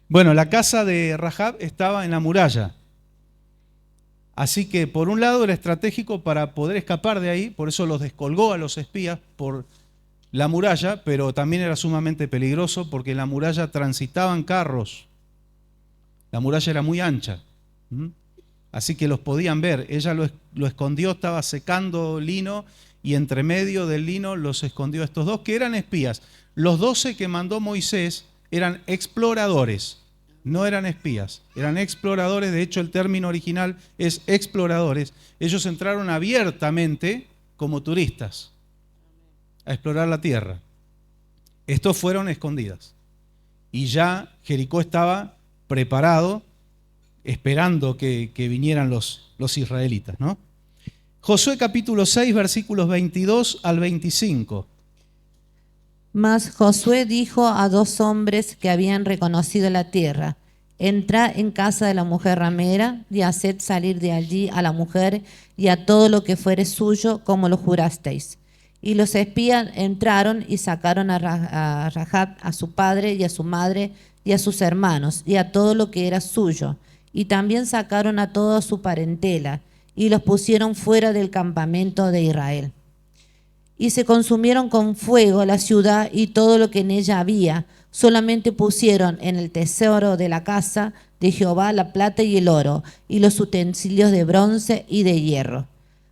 Bueno, la casa de Rahab estaba en la muralla. Así que por un lado era estratégico para poder escapar de ahí, por eso los descolgó a los espías por la muralla, pero también era sumamente peligroso porque en la muralla transitaban carros. La muralla era muy ancha. Así que los podían ver. Ella lo escondió, estaba secando lino y entre medio del lino los escondió estos dos que eran espías. Los 12 que mandó Moisés eran exploradores, no eran espías, eran exploradores. De hecho, el término original es exploradores. Ellos entraron abiertamente como turistas a explorar la tierra. Estos fueron escondidas. Y ya Jericó estaba preparado, esperando que vinieran los israelitas, ¿no? Josué capítulo 6, versículos 22 al 25. Mas Josué dijo a 2 hombres que habían reconocido la tierra: entrad en casa de la mujer ramera y haced salir de allí a la mujer y a todo lo que fuere suyo, como lo jurasteis. Y los espías entraron y sacaron a Rahab, a su padre y a su madre y a sus hermanos y a todo lo que era suyo. Y también sacaron a toda su parentela y los pusieron fuera del campamento de Israel. Y se consumieron con fuego la ciudad y todo lo que en ella había. Solamente pusieron en el tesoro de la casa de Jehová la plata y el oro, y los utensilios de bronce y de hierro.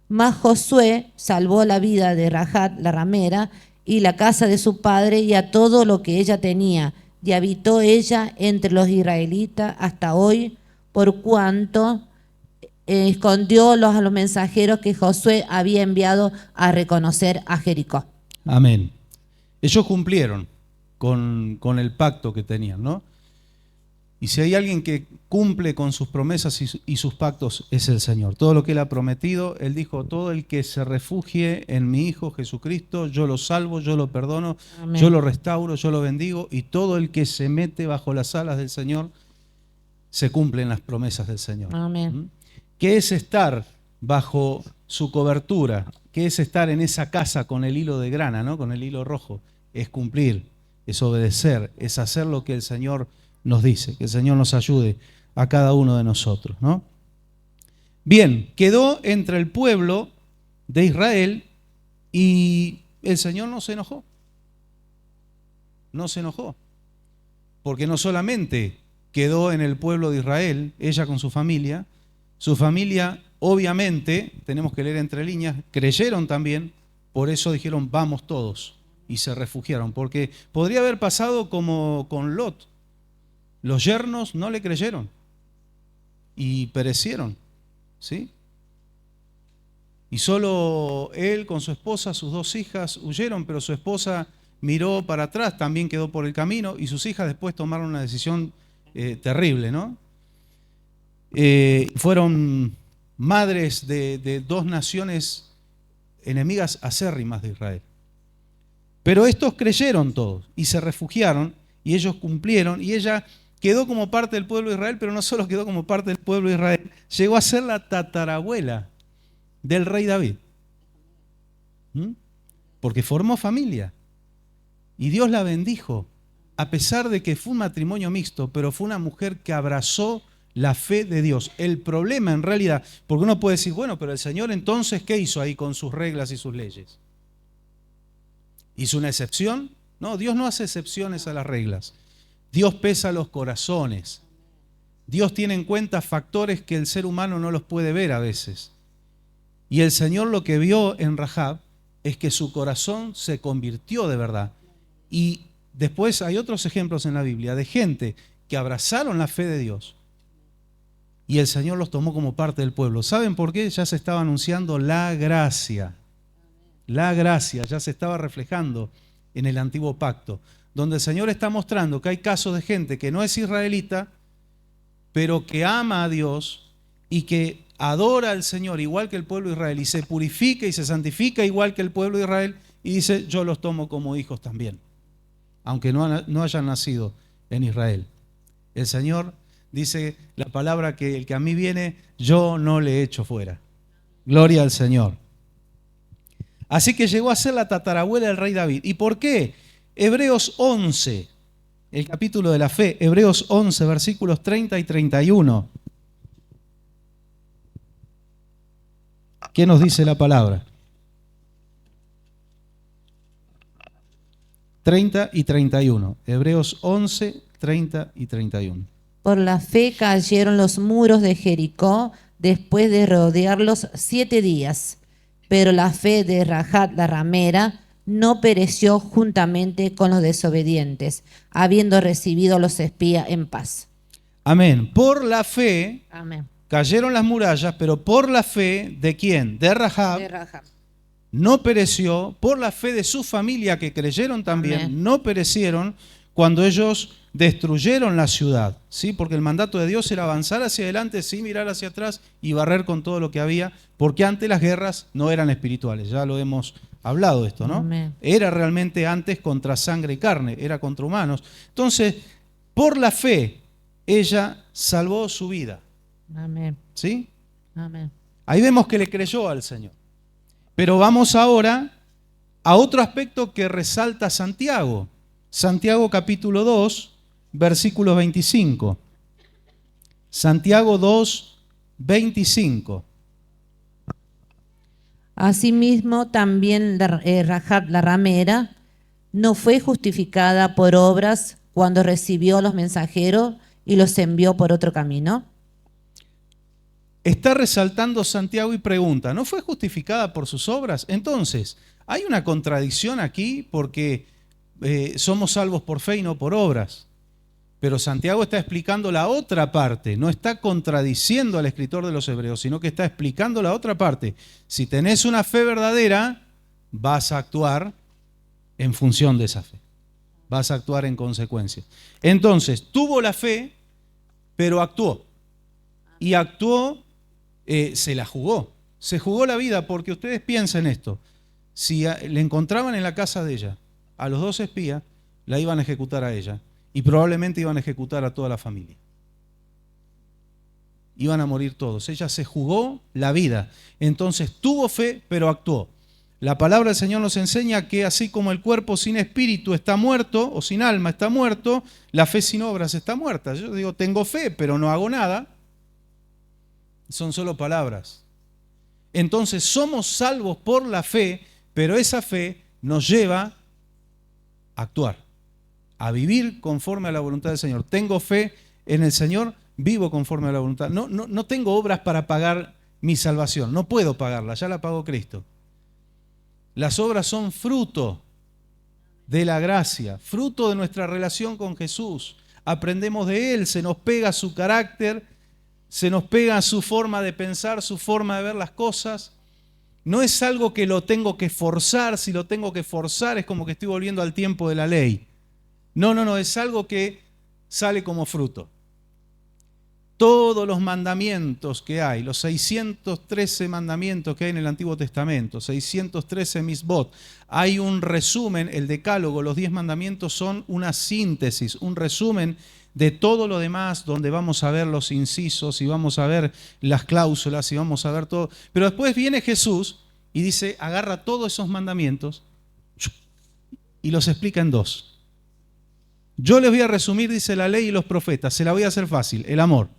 Mas Josué salvó la vida de Rahab la ramera y la casa de su padre y a todo lo que ella tenía, y habitó ella entre los israelitas hasta hoy, por cuanto escondió a los mensajeros que Josué había enviado a reconocer a Jericó. Amén. Ellos cumplieron con el pacto que tenían, ¿no? Y si hay alguien que cumple con sus promesas y sus pactos, es el Señor. Todo lo que Él ha prometido, Él dijo, todo el que se refugie en mi Hijo Jesucristo, yo lo salvo, yo lo perdono, amén, yo lo restauro, yo lo bendigo, y todo el que se mete bajo las alas del Señor, se cumplen las promesas del Señor. Amén. ¿Qué es estar bajo su cobertura? ¿Qué es estar en esa casa con el hilo de grana, ¿no? Con el hilo rojo? Es cumplir, es obedecer, es hacer lo que el Señor nos dice. Que el Señor nos ayude a cada uno de nosotros, ¿no? Bien, quedó entre el pueblo de Israel y el Señor no se enojó. No se enojó. Porque no solamente quedó en el pueblo de Israel, ella con su familia obviamente, tenemos que leer entre líneas, creyeron también, por eso dijeron vamos todos y se refugiaron, porque podría haber pasado como con Lot. Los yernos no le creyeron y perecieron, ¿sí? Y solo él con su esposa, sus 2 hijas huyeron, pero su esposa miró para atrás, también quedó por el camino, y sus hijas después tomaron una decisión terrible, ¿no? Fueron madres de 2 naciones enemigas acérrimas de Israel. Pero estos creyeron todos y se refugiaron y ellos cumplieron, y ella quedó como parte del pueblo de Israel, pero no solo quedó como parte del pueblo de Israel, llegó a ser la tatarabuela del rey David. Porque formó familia y Dios la bendijo, a pesar de que fue un matrimonio mixto, pero fue una mujer que abrazó la fe de Dios. El problema en realidad, porque uno puede decir, bueno, pero el Señor entonces, ¿qué hizo ahí con sus reglas y sus leyes? ¿Hizo una excepción? No, Dios no hace excepciones a las reglas. Dios pesa los corazones. Dios tiene en cuenta factores que el ser humano no los puede ver a veces. Y el Señor lo que vio en Rahab es que su corazón se convirtió de verdad. Y después hay otros ejemplos en la Biblia de gente que abrazaron la fe de Dios y el Señor los tomó como parte del pueblo. ¿Saben por qué? Ya se estaba anunciando la gracia. La gracia ya se estaba reflejando en el antiguo pacto, donde el Señor está mostrando que hay casos de gente que no es israelita, pero que ama a Dios y que adora al Señor igual que el pueblo de Israel y se purifica y se santifica igual que el pueblo de Israel y dice, yo los tomo como hijos también, aunque no hayan nacido en Israel. El Señor dice la palabra que el que a mí viene, yo no le echo fuera. Gloria al Señor. Así que llegó a ser la tatarabuela del rey David. ¿Y por qué? Hebreos 11, el capítulo de la fe, Hebreos 11, versículos 30 y 31. ¿Qué nos dice la palabra? 30 y 31. Hebreos 11, 30 y 31. Por la fe cayeron los muros de Jericó después de rodearlos 7 días. Pero la fe de Rahab la ramera no pereció juntamente con los desobedientes, habiendo recibido a los espías en paz. Amén. Por la fe Amén. cayeron las murallas, pero por la fe ¿de quién? De Rahab. De Rahab. No pereció, por la fe de su familia que creyeron también, Amén. no perecieron cuando ellos destruyeron la ciudad, ¿sí? Porque el mandato de Dios era avanzar hacia adelante sin mirar hacia atrás y barrer con todo lo que había, porque antes las guerras no eran espirituales, ya lo hemos hablado de esto, ¿no? Amén. Era realmente antes contra sangre y carne, era contra humanos. Entonces, por la fe, ella salvó su vida, Amén. ¿sí? Amén. Ahí vemos que le creyó al Señor. Pero vamos ahora a otro aspecto que resalta Santiago. Santiago capítulo 2, versículo 25. Santiago 2, 25. Asimismo, también Rahab la ramera no fue justificada por obras cuando recibió a los mensajeros y los envió por otro camino. Está resaltando Santiago y pregunta, ¿no fue justificada por sus obras? Entonces, hay una contradicción aquí porque somos salvos por fe y no por obras. Pero Santiago está explicando la otra parte, no está contradiciendo al escritor de los Hebreos, sino que está explicando la otra parte. Si tenés una fe verdadera, vas a actuar en función de esa fe. Vas a actuar en consecuencia. Entonces, tuvo la fe, pero actuó. Y actuó, se la jugó. Se jugó la vida porque ustedes piensen esto. Si le encontraban en la casa de ella a los 2 espías, la iban a ejecutar a ella. Y probablemente iban a ejecutar a toda la familia. Iban a morir todos. Ella se jugó la vida. Entonces tuvo fe, pero actuó. La palabra del Señor nos enseña que así como el cuerpo sin espíritu está muerto, o sin alma está muerto, la fe sin obras está muerta. Yo digo, tengo fe, pero no hago nada. Son solo palabras. Entonces somos salvos por la fe, pero esa fe nos lleva a actuar, a vivir conforme a la voluntad del Señor. Tengo fe en el Señor, vivo conforme a la voluntad. No tengo obras para pagar mi salvación, no puedo pagarla, ya la pagó Cristo. Las obras son fruto de la gracia, fruto de nuestra relación con Jesús. Aprendemos de Él, se nos pega su carácter, se nos pega su forma de pensar, su forma de ver las cosas. No es algo que lo tengo que forzar, si lo tengo que forzar es como que estoy volviendo al tiempo de la ley. No, es algo que sale como fruto. Todos los mandamientos que hay, los 613 mandamientos que hay en el Antiguo Testamento, 613 misbot, hay un resumen, el decálogo, los 10 mandamientos son una síntesis, un resumen de todo lo demás, donde vamos a ver los incisos y vamos a ver las cláusulas y vamos a ver todo. Pero después viene Jesús y dice, agarra todos esos mandamientos y los explica en 2. Yo les voy a resumir, dice la ley y los profetas, se la voy a hacer fácil, el amor.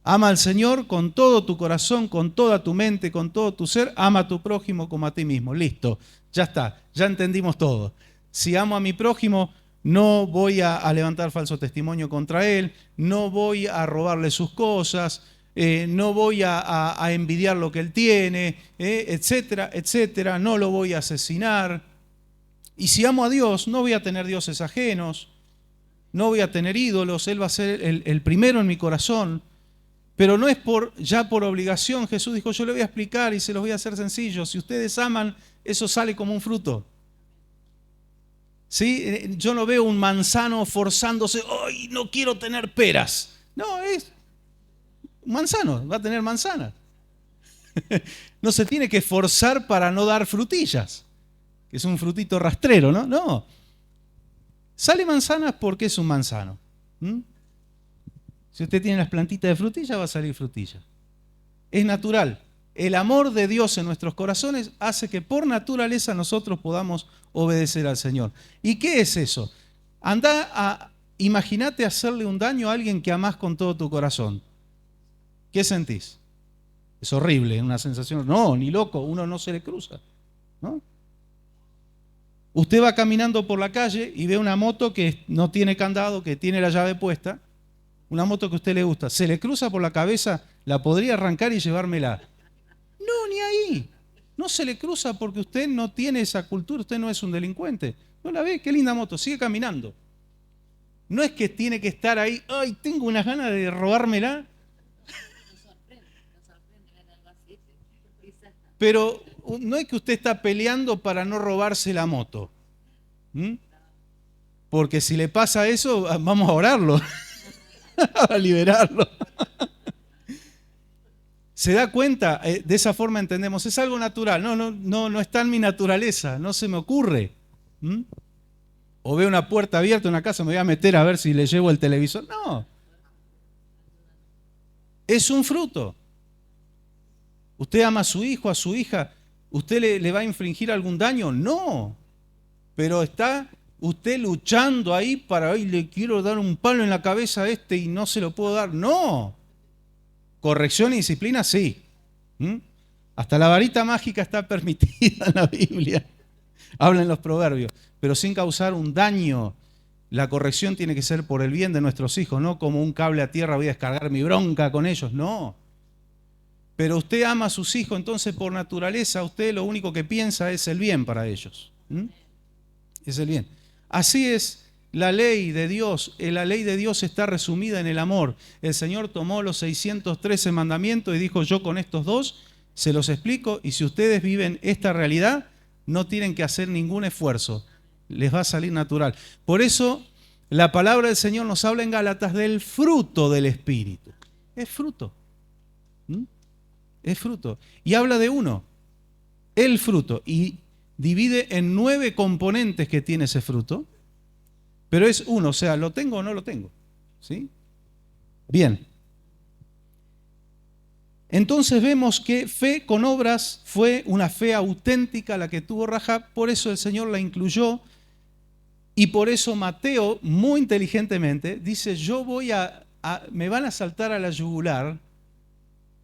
Ama al Señor con todo tu corazón, con toda tu mente, con todo tu ser, ama a tu prójimo como a ti mismo. Listo, ya está, ya entendimos todo. Si amo a mi prójimo, no voy a levantar falso testimonio contra él, no voy a robarle sus cosas, no voy a envidiar lo que él tiene, etcétera, etcétera, no lo voy a asesinar. Y si amo a Dios, no voy a tener dioses ajenos, no voy a tener ídolos, Él va a ser el primero en mi corazón. Pero no es ya por obligación. Jesús dijo, yo le voy a explicar y se los voy a hacer sencillos. Si ustedes aman, eso sale como un fruto. ¿Sí? Yo no veo un manzano forzándose, ¡ay, no quiero tener peras! No, es un manzano, va a tener manzanas. No se tiene que forzar para no dar frutillas, que es un frutito rastrero, ¿no? No. Sale manzanas porque es un manzano. Si usted tiene las plantitas de frutilla, va a salir frutilla. Es natural. El amor de Dios en nuestros corazones hace que por naturaleza nosotros podamos obedecer al Señor. ¿Y qué es eso? Imagínate hacerle un daño a alguien que amás con todo tu corazón. ¿Qué sentís? Es horrible, una sensación. No, ni loco, uno no se le cruza, ¿no? Usted va caminando por la calle y ve una moto que no tiene candado, que tiene la llave puesta. Una moto que a usted le gusta, se le cruza por la cabeza, la podría arrancar y llevármela. No, ni ahí. No se le cruza porque usted no tiene esa cultura, usted no es un delincuente. No la ve, qué linda moto, sigue caminando. No es que tiene que estar ahí, ay, tengo unas ganas de robármela. Pero no es que usted está peleando para no robarse la moto. Porque si le pasa eso, vamos a orarlo. A liberarlo. ¿Se da cuenta? De esa forma entendemos, es algo natural. No está en mi naturaleza, no se me ocurre. O veo una puerta abierta en una casa, me voy a meter a ver si le llevo el televisor. No. Es un fruto. ¿Usted ama a su hijo, a su hija? ¿Usted le va a infringir algún daño? No. Pero está usted luchando ahí para, hoy le quiero dar un palo en la cabeza a este y no se lo puedo dar. No. Corrección y disciplina, sí. Hasta la varita mágica está permitida en la Biblia. Habla en los proverbios. Pero sin causar un daño. La corrección tiene que ser por el bien de nuestros hijos, no como un cable a tierra voy a descargar mi bronca con ellos. No. Pero usted ama a sus hijos, entonces por naturaleza usted lo único que piensa es el bien para ellos. Es el bien. Así es la ley de Dios. La ley de Dios está resumida en el amor. El Señor tomó los 613 mandamientos y dijo, yo con estos dos se los explico y si ustedes viven esta realidad, no tienen que hacer ningún esfuerzo. Les va a salir natural. Por eso la palabra del Señor nos habla en Gálatas del fruto del Espíritu. Es fruto. Es fruto. Y habla de uno, el fruto. Y divide en 9 componentes que tiene ese fruto. Pero es uno, o sea, ¿lo tengo o no lo tengo? ¿Sí? Bien. Entonces vemos que fe con obras fue una fe auténtica la que tuvo Rahab. Por eso el Señor la incluyó. Y por eso Mateo, muy inteligentemente, dice, yo me van a saltar a la yugular,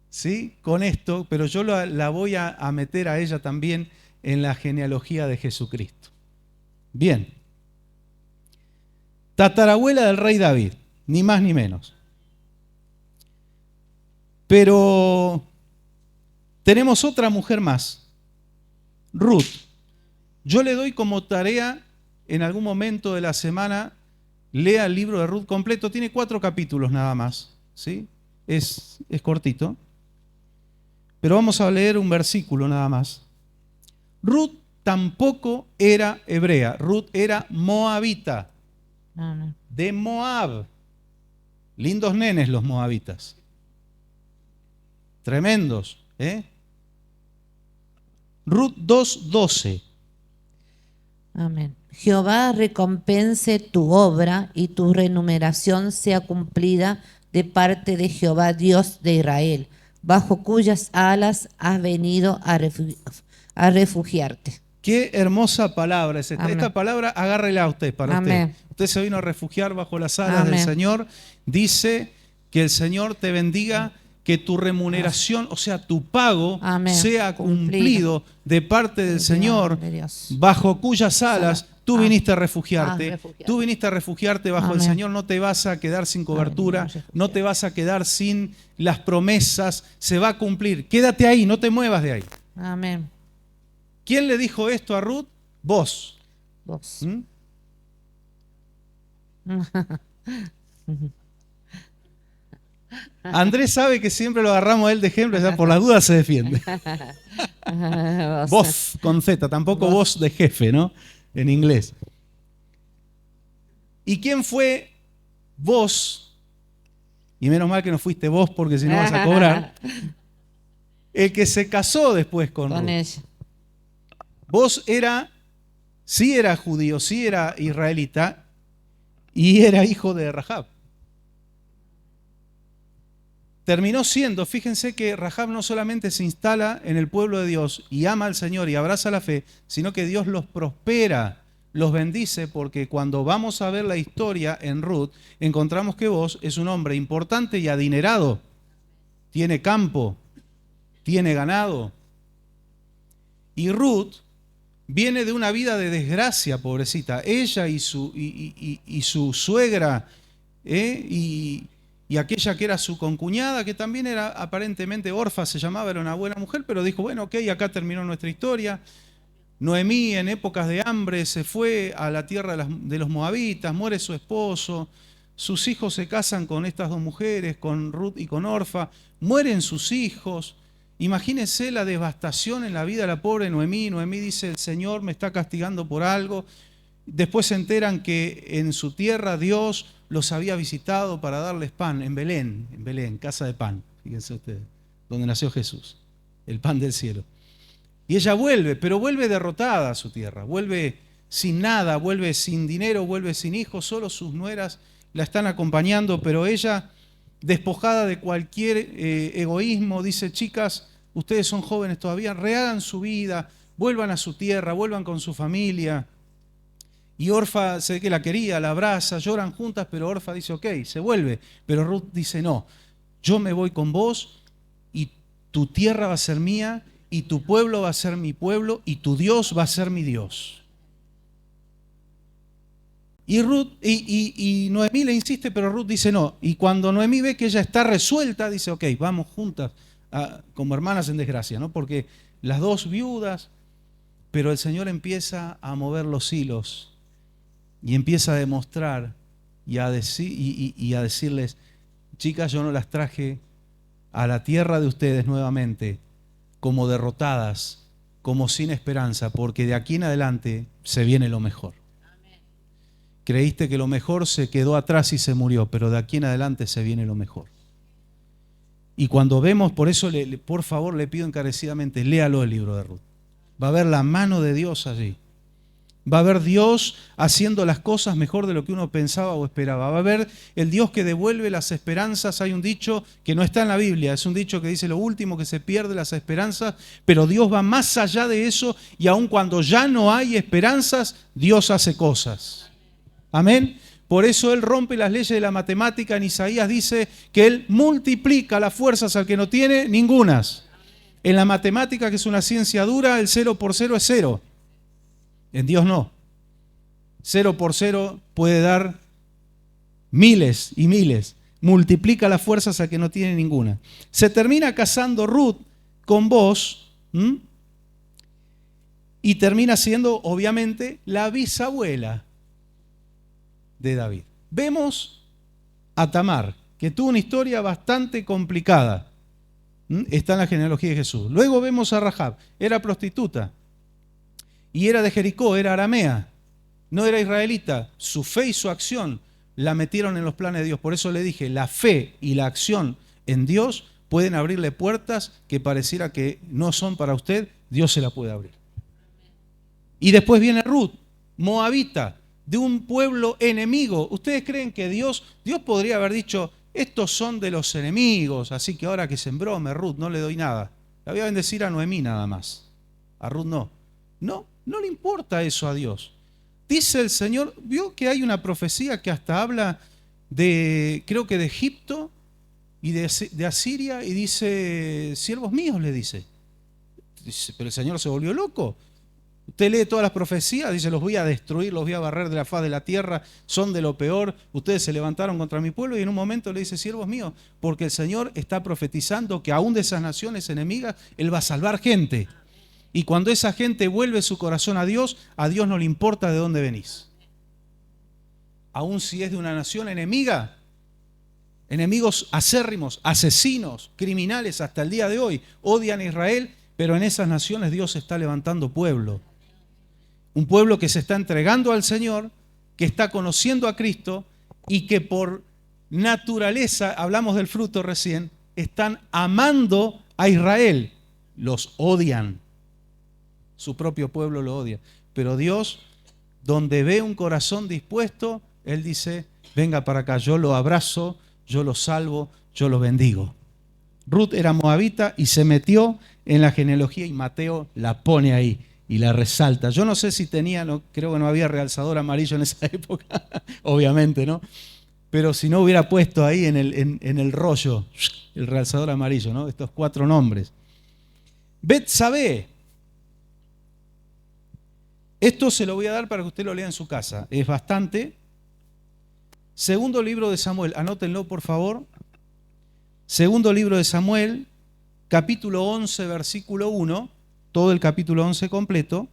¿sí? Con esto, pero yo la voy a meter a ella también en la genealogía de Jesucristo. Bien. Tatarabuela del rey David, ni más ni menos. Pero tenemos otra mujer más, Ruth. Yo le doy como tarea en algún momento de la semana, lea el libro de Ruth completo, tiene 4 capítulos nada más, ¿sí? Es cortito. Pero vamos a leer un versículo nada más. Ruth tampoco era hebrea, Ruth era moabita, de Moab. Lindos nenes los moabitas. Tremendos, ¿eh? Ruth 2:12. Amén. Jehová recompense tu obra y tu remuneración sea cumplida de parte de Jehová Dios de Israel, bajo cuyas alas has venido a refugiarte. Qué hermosa palabra es esta. Esta palabra agárrela a usted, para Amén. usted. Usted se vino a refugiar bajo las alas Amén. del Señor. Dice que el Señor te bendiga que tu remuneración, o sea, tu pago, Amén. sea cumplido de parte del Dios, Señor, de Dios. bajo cuyas alas tú viniste a refugiarte. refugiarte. Tú viniste a refugiarte bajo el Amén. Señor, no te vas a quedar sin cobertura, Aleluya, no te vas a quedar sin las promesas, se va a cumplir. Quédate ahí, no te muevas de ahí. Amén. ¿Quién le dijo esto a Ruth? Vos. Vos. ¿Mm? Andrés sabe que siempre lo agarramos a él de ejemplo, ya por las dudas se defiende. Vos, con Z, tampoco vos de jefe, ¿no? En inglés. ¿Y quién fue vos? Y menos mal que no fuiste vos porque si no vas a cobrar. El que se casó después con Ruth. ella. Vos sí era judío, sí era israelita y era hijo de Rahab. Terminó siendo, fíjense que Rahab no solamente se instala en el pueblo de Dios y ama al Señor y abraza la fe, sino que Dios los prospera, los bendice, porque cuando vamos a ver la historia en Ruth, encontramos que Vos es un hombre importante y adinerado, tiene campo, tiene ganado. Y Ruth viene de una vida de desgracia, pobrecita, ella y su suegra, y aquella que era su concuñada, que también era aparentemente Orfa, se llamaba, era una buena mujer, pero dijo, bueno, ok, acá terminó nuestra historia. Noemí en épocas de hambre se fue a la tierra de los moabitas, muere su esposo, sus hijos se casan con estas dos mujeres, con Ruth y con Orfa, mueren sus hijos. Imagínense la devastación en la vida de la pobre Noemí. Noemí dice, el Señor me está castigando por algo. Después se enteran que en su tierra Dios los había visitado para darles pan en Belén, casa de pan, fíjense ustedes, donde nació Jesús, el pan del cielo. Y ella vuelve, pero vuelve derrotada a su tierra, vuelve sin nada, vuelve sin dinero, vuelve sin hijos, solo sus nueras la están acompañando, pero ella, despojada de cualquier egoísmo, dice, chicas, ustedes son jóvenes todavía, rehagan su vida, vuelvan a su tierra, vuelvan con su familia. Y Orfa se ve que la quería, la abraza, lloran juntas, pero Orfa dice, ok, se vuelve. Pero Ruth dice, no, yo me voy con vos y tu tierra va a ser mía y tu pueblo va a ser mi pueblo y tu Dios va a ser mi Dios. Y Noemí le insiste, pero Ruth dice no. Y cuando Noemí ve que ella está resuelta, dice, ok, vamos juntas como hermanas en desgracia, ¿no? Porque las dos viudas, pero el Señor empieza a mover los hilos. Y empieza a demostrar y a decirles, chicas, yo no las traje a la tierra de ustedes nuevamente como derrotadas, como sin esperanza, porque de aquí en adelante se viene lo mejor. Amén. Creíste que lo mejor se quedó atrás y se murió, pero de aquí en adelante se viene lo mejor. Y cuando vemos, por eso por favor le pido encarecidamente, léalo el libro de Ruth. Va a ver la mano de Dios allí. Va a ver Dios haciendo las cosas mejor de lo que uno pensaba o esperaba. Va a ver el Dios que devuelve las esperanzas. Hay un dicho que no está en la Biblia, es un dicho que dice lo último que se pierde, las esperanzas, pero Dios va más allá de eso y aun cuando ya no hay esperanzas, Dios hace cosas. Amén. Por eso Él rompe las leyes de la matemática. En Isaías dice que Él multiplica las fuerzas al que no tiene ningunas. En la matemática, que es una ciencia dura, el 0 por 0 es 0. En Dios no. 0 por 0 puede dar miles y miles. Multiplica las fuerzas a que no tiene ninguna. Se termina casando Ruth con Boaz, y termina siendo, obviamente, la bisabuela de David. Vemos a Tamar, que tuvo una historia bastante complicada. Está en la genealogía de Jesús. Luego vemos a Rahab, era prostituta. Y era de Jericó, era aramea, no era israelita. Su fe y su acción la metieron en los planes de Dios. Por eso le dije, la fe y la acción en Dios pueden abrirle puertas que pareciera que no son para usted, Dios se la puede abrir. Y después viene Ruth, moabita, de un pueblo enemigo. ¿Ustedes creen que Dios podría haber dicho, estos son de los enemigos, así que ahora que se embrome Ruth, no le doy nada? La voy a bendecir a Noemí nada más. A Ruth no. No le importa eso a Dios. Dice el Señor, vio que hay una profecía que hasta habla de, creo que de Egipto y de Asiria y dice, siervos míos, le dice. Dice, pero el Señor se volvió loco. Usted lee todas las profecías, dice, los voy a destruir, los voy a barrer de la faz de la tierra, son de lo peor, ustedes se levantaron contra mi pueblo, y en un momento le dice, siervos míos, porque el Señor está profetizando que aún de esas naciones enemigas, Él va a salvar gente. Y cuando esa gente vuelve su corazón a Dios no le importa de dónde venís. Aún si es de una nación enemiga, enemigos acérrimos, asesinos, criminales hasta el día de hoy, odian a Israel, pero en esas naciones Dios está levantando pueblo. Un pueblo que se está entregando al Señor, que está conociendo a Cristo y que por naturaleza, hablamos del fruto recién, están amando a Israel. Los odian. Su propio pueblo lo odia. Pero Dios, donde ve un corazón dispuesto, Él dice, venga para acá, yo lo abrazo, yo lo salvo, yo lo bendigo. Ruth era moabita y se metió en la genealogía y Mateo la pone ahí y la resalta. Yo no sé si tenía, creo que no había realzador amarillo en esa época, obviamente, ¿no? Pero si no hubiera puesto ahí en el rollo el realzador amarillo, ¿no? Estos 4 nombres. Betsabé. Esto se lo voy a dar para que usted lo lea en su casa. Es bastante. Segundo libro de Samuel, anótenlo por favor. Segundo libro de Samuel, capítulo 11, versículo 1, todo el capítulo 11 completo,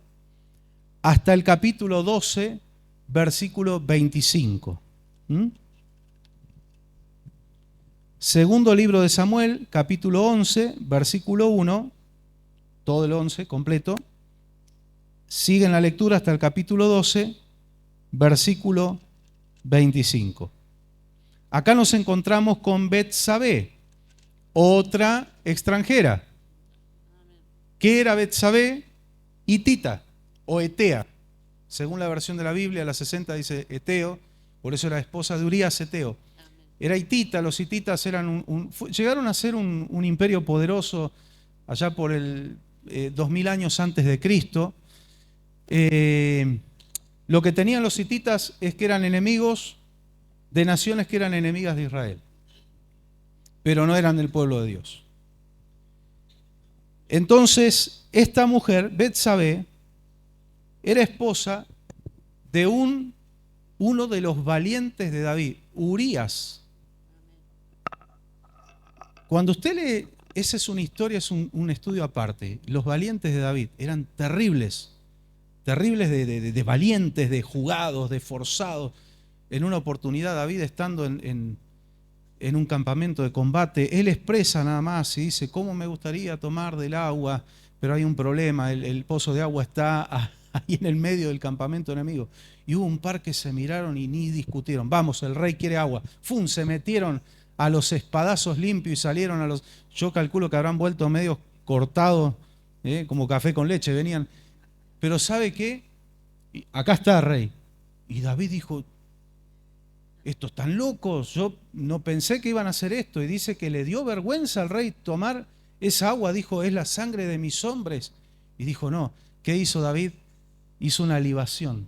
hasta el capítulo 12, versículo 25. Segundo libro de Samuel, capítulo 11, versículo 1, todo el 11 completo. Siguen la lectura hasta el capítulo 12, versículo 25. Acá nos encontramos con Betsabé, otra extranjera. ¿Qué era Betsabé? Hitita o Etea. Según la versión de la Biblia, la 60 dice Eteo, por eso era esposa de Urías Eteo. Era hitita, los hititas eran llegaron a ser un imperio poderoso allá por el 2000 años antes de Cristo. Lo que tenían los hititas es que eran enemigos de naciones que eran enemigas de Israel, pero no eran del pueblo de Dios. Entonces, esta mujer, Betsabé, era esposa de uno de los valientes de David, Urías. Cuando usted lee, esa es una historia, es un estudio aparte. Los valientes de David eran terribles, terribles de valientes, de jugados, de forzados. En una oportunidad, David, estando en un campamento de combate, él expresa nada más y dice, ¿cómo me gustaría tomar del agua? Pero hay un problema, el pozo de agua está ahí en el medio del campamento enemigo. Y hubo un par que se miraron y ni discutieron. Vamos, el rey quiere agua. ¡Fum! Se metieron a los espadazos limpios y salieron a los... Yo calculo que habrán vuelto medio cortados, como café con leche, venían. Pero ¿sabe qué? Acá está, rey. Y David dijo, estos están locos, yo no pensé que iban a hacer esto. Y dice que le dio vergüenza al rey tomar esa agua. Dijo, es la sangre de mis hombres. Y dijo, no. ¿Qué hizo David? Hizo una libación.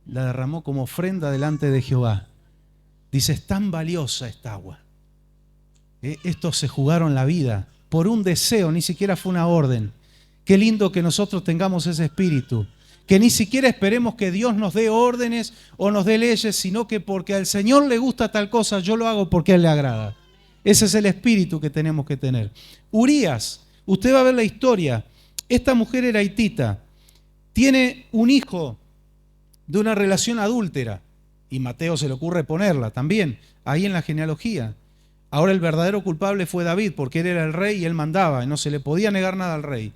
La derramó como ofrenda delante de Jehová. Dice, es tan valiosa esta agua. Estos se jugaron la vida por un deseo, ni siquiera fue una orden. Qué lindo que nosotros tengamos ese espíritu. Que ni siquiera esperemos que Dios nos dé órdenes o nos dé leyes, sino que porque al Señor le gusta tal cosa, yo lo hago porque a Él le agrada. Ese es el espíritu que tenemos que tener. Urías, usted va a ver la historia. Esta mujer era hitita. Tiene un hijo de una relación adúltera. Y Mateo se le ocurre ponerla también, ahí en la genealogía. Ahora el verdadero culpable fue David, porque él era el rey y él mandaba, y no se le podía negar nada al rey.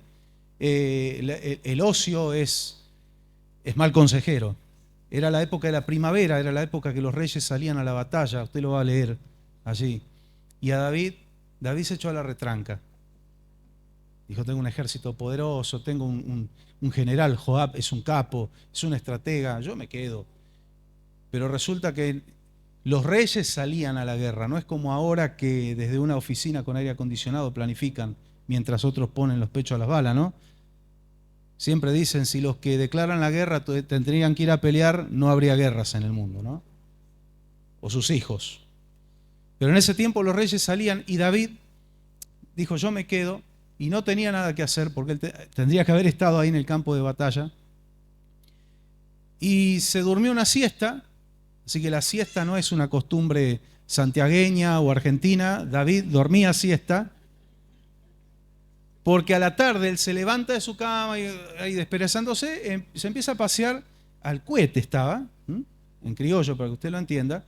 El ocio es mal consejero. Era la época de la primavera, era la época que los reyes salían a la batalla, usted lo va a leer allí. Y a David se echó a la retranca. Dijo, tengo un ejército poderoso, tengo un general, Joab es un capo, es un estratega, yo me quedo. Pero resulta que los reyes salían a la guerra, no es como ahora que desde una oficina con aire acondicionado planifican, mientras otros ponen los pechos a las balas, ¿no? Siempre dicen, si los que declaran la guerra tendrían que ir a pelear, no habría guerras en el mundo, ¿no? O sus hijos. Pero en ese tiempo los reyes salían y David dijo, yo me quedo, y no tenía nada que hacer porque él tendría que haber estado ahí en el campo de batalla. Y se durmió una siesta, así que la siesta no es una costumbre santiagueña o argentina. David dormía siesta, porque a la tarde él se levanta de su cama y ahí desperezándose, se empieza a pasear al cohete estaba, en criollo para que usted lo entienda,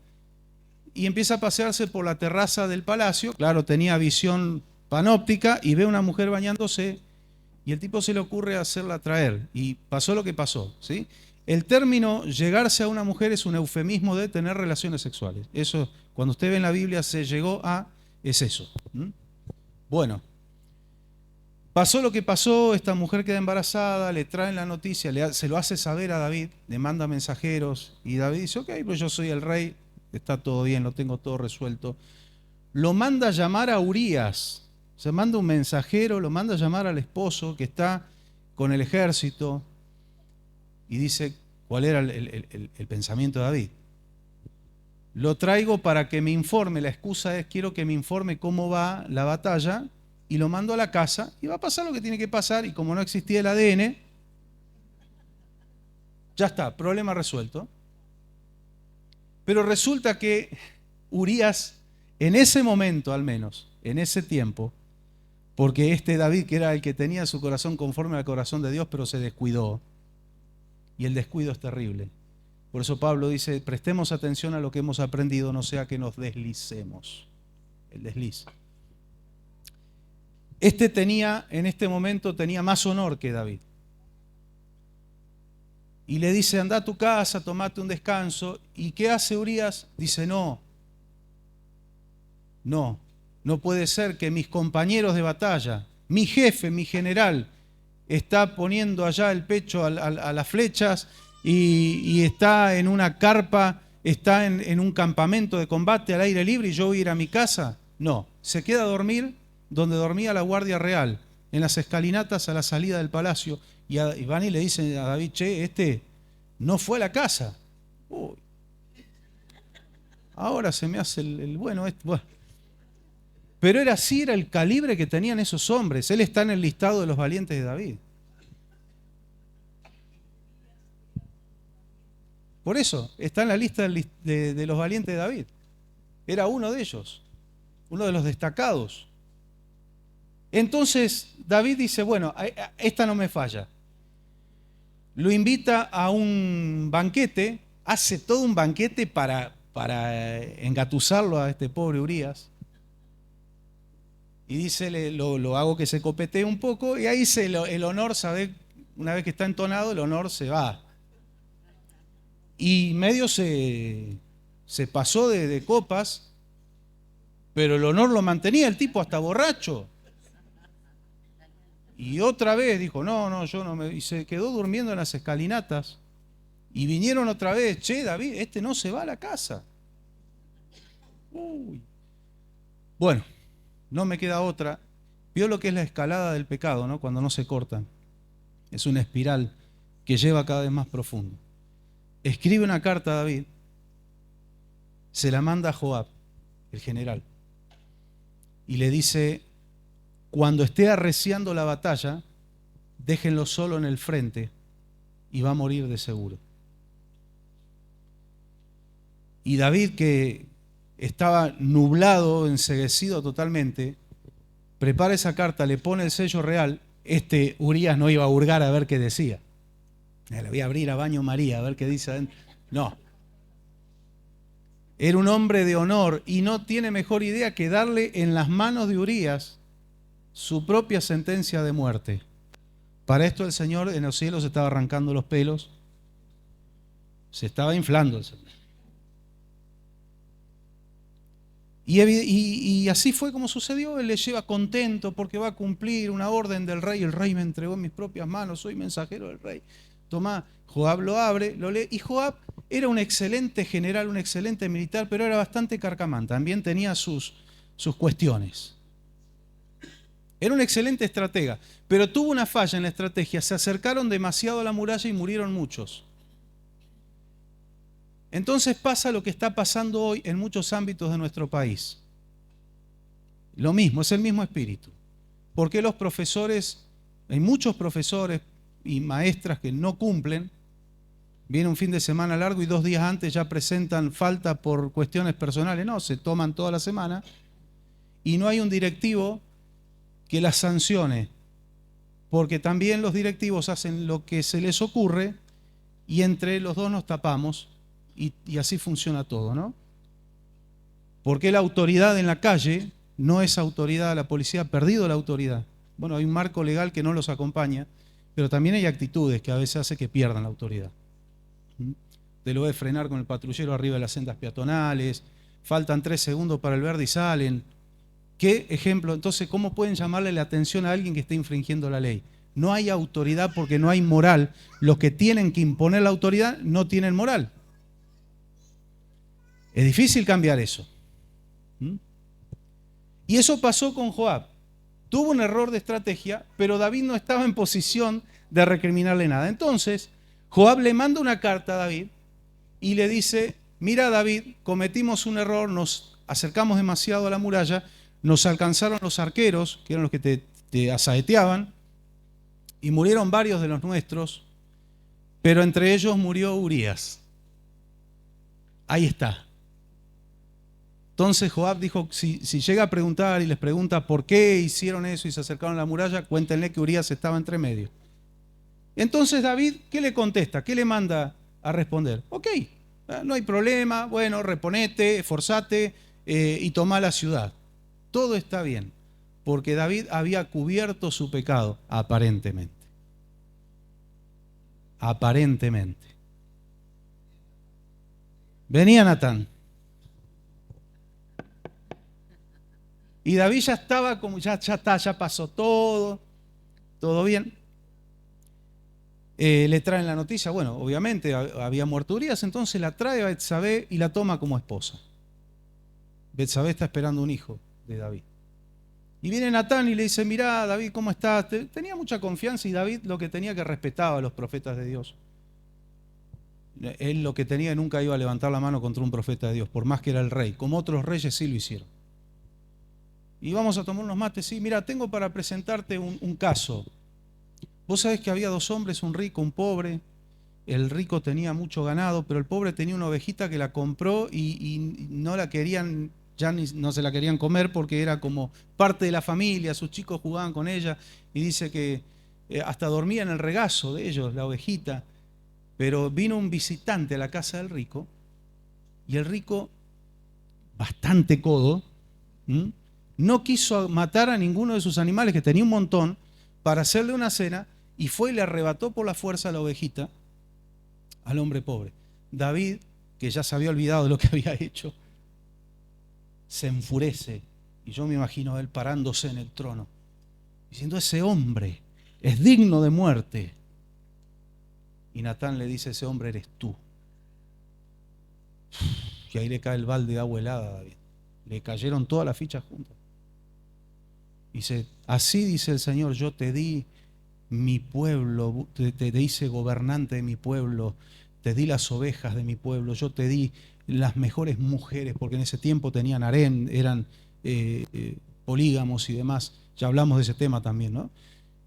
y empieza a pasearse por la terraza del palacio. Claro, tenía visión panóptica y ve a una mujer bañándose y el tipo se le ocurre hacerla traer. Y pasó lo que pasó, ¿sí? El término llegarse a una mujer es un eufemismo de tener relaciones sexuales. Eso, cuando usted ve en la Biblia, se llegó a, es eso. Bueno, pasó lo que pasó, esta mujer queda embarazada, le traen la noticia, se lo hace saber a David, le manda mensajeros y David dice, ok, pues yo soy el rey, está todo bien, lo tengo todo resuelto. Lo manda a llamar a Urías, se manda un mensajero, lo manda a llamar al esposo que está con el ejército y dice cuál era el pensamiento de David. Lo traigo para que me informe, la excusa es quiero que me informe cómo va la batalla y lo mando a la casa y va a pasar lo que tiene que pasar y como no existía el ADN, ya está, problema resuelto. Pero resulta que Urías, en ese momento al menos, en ese tiempo, porque este David, que era el que tenía su corazón conforme al corazón de Dios, pero se descuidó. Y el descuido es terrible. Por eso Pablo dice, prestemos atención a lo que hemos aprendido, no sea que nos deslicemos. El desliz. En este momento tenía más honor que David. Y le dice, anda a tu casa, tomate un descanso. ¿Y qué hace Urías? Dice, no puede ser que mis compañeros de batalla, mi jefe, mi general, está poniendo allá el pecho a las flechas y está en una carpa, está en un campamento de combate al aire libre y yo voy a ir a mi casa. No, se queda a dormir donde dormía la Guardia Real, en las escalinatas a la salida del palacio. Y van y le dicen a David, che, este no fue a la casa. Uy, ahora se me hace el bueno. Bueno. Pero era así, era el calibre que tenían esos hombres. Él está en el listado de los valientes de David. Por eso, está en la lista de los valientes de David. Era uno de ellos, uno de los destacados. Entonces David dice, bueno, esta no me falla. Lo invita a un banquete, hace todo un banquete para engatusarlo a este pobre Urías. Y dice, lo hago que se copetee un poco, y ahí el honor, ¿sabe? Una vez que está entonado, el honor se va. Y medio se pasó de copas, pero el honor lo mantenía el tipo hasta borracho. Y otra vez dijo, no, yo no me... Y se quedó durmiendo en las escalinatas. Y vinieron otra vez, che, David, este no se va a la casa. Uy. Bueno, no me queda otra. Vio lo que es la escalada del pecado, ¿no? Cuando no se cortan. Es una espiral que lleva cada vez más profundo. Escribe una carta a David, se la manda a Joab, el general, y le dice, cuando esté arreciando la batalla, déjenlo solo en el frente y va a morir de seguro. Y David, que estaba nublado, enceguecido totalmente, prepara esa carta, le pone el sello real. Urías no iba a hurgar a ver qué decía. Le voy a abrir a baño María a ver qué dice adentro. No. Era un hombre de honor y no tiene mejor idea que darle en las manos de Urías su propia sentencia de muerte. Para esto el Señor en los cielos estaba arrancando los pelos, se estaba inflando el Señor. Y así fue como sucedió. Él le lleva contento porque va a cumplir una orden del rey. El rey me entregó en mis propias manos, soy mensajero del rey. Tomá, Joab lo abre, lo lee. Y Joab era un excelente general, un excelente militar, pero era bastante carcamán. También tenía sus cuestiones. Era un excelente estratega, pero tuvo una falla en la estrategia. Se acercaron demasiado a la muralla y murieron muchos. Entonces pasa lo que está pasando hoy en muchos ámbitos de nuestro país. Lo mismo, es el mismo espíritu. ¿Por qué los profesores, hay muchos profesores y maestras que no cumplen? Viene un fin de semana largo y 2 días antes ya presentan falta por cuestiones personales. No, se toman toda la semana y no hay un directivo que las sancione, porque también los directivos hacen lo que se les ocurre y entre los dos nos tapamos y así funciona todo, ¿no? Porque la autoridad en la calle no es autoridad, la policía ha perdido la autoridad. Bueno, hay un marco legal que no los acompaña, pero también hay actitudes que a veces hace que pierdan la autoridad. Te lo de frenar con el patrullero arriba de las sendas peatonales, faltan 3 segundos para el verde y salen. ¿Qué ejemplo? Entonces, ¿cómo pueden llamarle la atención a alguien que está infringiendo la ley? No hay autoridad porque no hay moral. Los que tienen que imponer la autoridad no tienen moral. Es difícil cambiar eso. Y eso pasó con Joab. Tuvo un error de estrategia, pero David no estaba en posición de recriminarle nada. Entonces, Joab le manda una carta a David y le dice, mira David, cometimos un error, nos acercamos demasiado a la muralla, nos alcanzaron los arqueros, que eran los que te asaeteaban, y murieron varios de los nuestros, pero entre ellos murió Urías. Ahí está. Entonces Joab dijo, si llega a preguntar y les pregunta por qué hicieron eso y se acercaron a la muralla, cuéntenle que Urías estaba entre medio. Entonces David, ¿qué le contesta? ¿Qué le manda a responder? Ok, no hay problema, bueno, reponete, esforzate y toma la ciudad. Todo está bien, porque David había cubierto su pecado, aparentemente. Aparentemente. Venía Natán. Y David ya estaba como, ya pasó todo bien. Le traen la noticia, bueno, obviamente había muerto Urías, entonces la trae a Betsabé y la toma como esposa. Betsabé está esperando un hijo de David. Y viene Natán y le dice, mirá David, ¿cómo estás? Tenía mucha confianza y David lo que tenía que respetaba a los profetas de Dios. Él lo que tenía nunca iba a levantar la mano contra un profeta de Dios, por más que era el rey, como otros reyes sí lo hicieron. Y vamos a tomar unos mates, sí, mira, tengo para presentarte un caso. Vos sabés que había 2 hombres, un rico, un pobre. El rico tenía mucho ganado, pero el pobre tenía una ovejita que la compró y no la querían, ya no se la querían comer porque era como parte de la familia, sus chicos jugaban con ella y dice que hasta dormía en el regazo de ellos, la ovejita. Pero vino un visitante a la casa del rico y el rico, bastante codo, no quiso matar a ninguno de sus animales, que tenía un montón, para hacerle una cena, y fue y le arrebató por la fuerza a la ovejita al hombre pobre. David, que ya se había olvidado de lo que había hecho, se enfurece, y yo me imagino a él parándose en el trono, diciendo, ese hombre es digno de muerte. Y Natán le dice, ese hombre eres tú. Y ahí le cae el balde de agua helada a David. Le cayeron todas las fichas juntas. Dice, así dice el Señor, yo te di mi pueblo, te hice gobernante de mi pueblo, te di las ovejas de mi pueblo, yo te di las mejores mujeres, porque en ese tiempo tenían harén, eran polígamos y demás, ya hablamos de ese tema también, ¿no?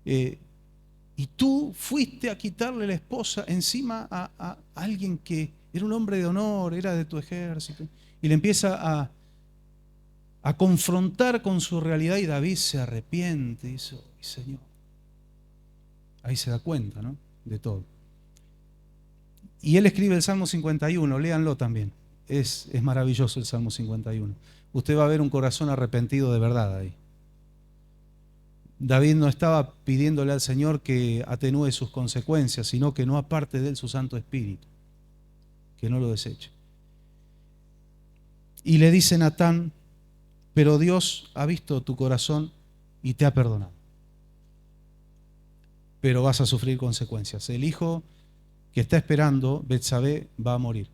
Y tú fuiste a quitarle la esposa encima a alguien que era un hombre de honor, era de tu ejército, y le empieza a confrontar con su realidad y David se arrepiente y dice, Señor, ahí se da cuenta, ¿no?, de todo. Y él escribe el Salmo 51, léanlo también, es maravilloso el Salmo 51. Usted va a ver un corazón arrepentido de verdad ahí. David no estaba pidiéndole al Señor que atenúe sus consecuencias, sino que no aparte de él su Santo Espíritu, que no lo deseche. Y le dice Natán, pero Dios ha visto tu corazón y te ha perdonado. Pero vas a sufrir consecuencias. El hijo que está esperando, Betsabé, va a morir.